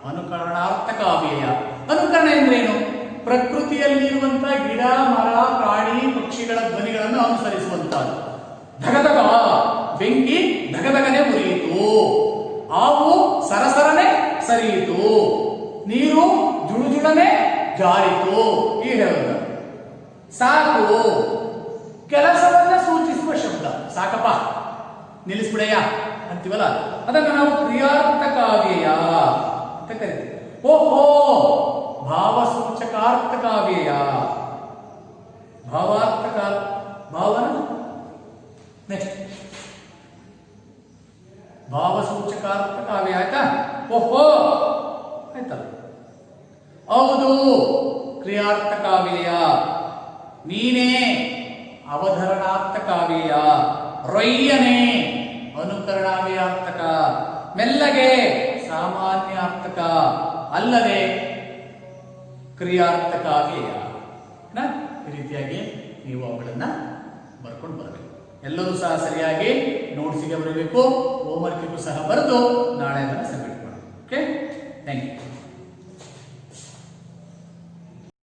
ಅನುಕರಣಾರ್ಥ ಕಾವ್ಯಯ. ಅನುಕರಣ ಎಂದ್ರೇನು? ಪ್ರಕೃತಿಯಲ್ಲಿರುವಂತಹ ಗಿಡ, ಮರ, ಪ್ರಾಣಿ, ಪಕ್ಷಿಗಳ ಧ್ವನಿಗಳನ್ನು ಅನುಸರಿಸುವಂತಹದ್ದು. ಧಗಧಗ ಬೆಂಕಿ ಧಗಧಗನೆ ಉರಿಯಿತು, ಆವು ಸರಸರನೆ ಸರಿಯಿತು, ನೀರು ಜುಳುಜುಳನೆ ಜಾರಿತು. ಈ ಹೇಳುವುದು ಸಾಕು, ಕೆಲಸವನ್ನ ಸೂಚಿಸುವ ಶಬ್ದ. ಸಾಕಪ್ಪ, ನಿಲ್ಲಿಸ್ಬಿಡಯ್ಯ ಅಂತೀವಲ್ಲ, ಅದನ್ನು ನಾವು ಕ್ರಿಯಾರ್ಥ ಕಾವ್ಯಯ ಅಂತ ಕರಿತೀವಿ. ಓಹೋ, ಭಾವಸೂಚಕಾರ್ಥ ಕಾವ್ಯಯ. ಭಾವಾರ್ಥಕ ಭಾವನ ನೆಕ್ಸ್ಟ್ ಭಾವಸೂಚಕಾರ್ಥ ಕಾವ್ಯ. ಆಯ್ತಾ? ಓಹೋ ಆಯ್ತಲ್ಲ. ಹೌದು, ಕ್ರಿಯಾರ್ಥ ಕಾವ್ಯಯ. ನೀನೇ ಅವಧರಣಾರ್ಥ ಕಾವ್ಯಯ. ರೊಯ್ಯನೆ ಅನುಕರಣಾವ್ಯಾರ್ಥಕ. ಮೆಲ್ಲಗೆ ಸಾಮಾನ್ಯಾರ್ಥಕ. ಅಲ್ಲದೆ ಕ್ರಿಯಾರ್ಥ ಕಾವ್ಯಯ. ಈ ರೀತಿಯಾಗಿ ನೀವು ಅವುಗಳನ್ನ ಬರ್ಕೊಂಡು ಬರಬೇಕು. ಎಲ್ಲರೂ ಸಹ ಸರಿಯಾಗಿ ನೋಟ್ಸಿಗೆ ಬರಬೇಕು. ಹೋಮ್ವರ್ಕಿಗೂ ಸಹ ಬರೆದು ನಾಳೆ ಅದನ್ನು ಸಬ್ಮಿಟ್ ಮಾಡಬೇಕು. Okay, thank you.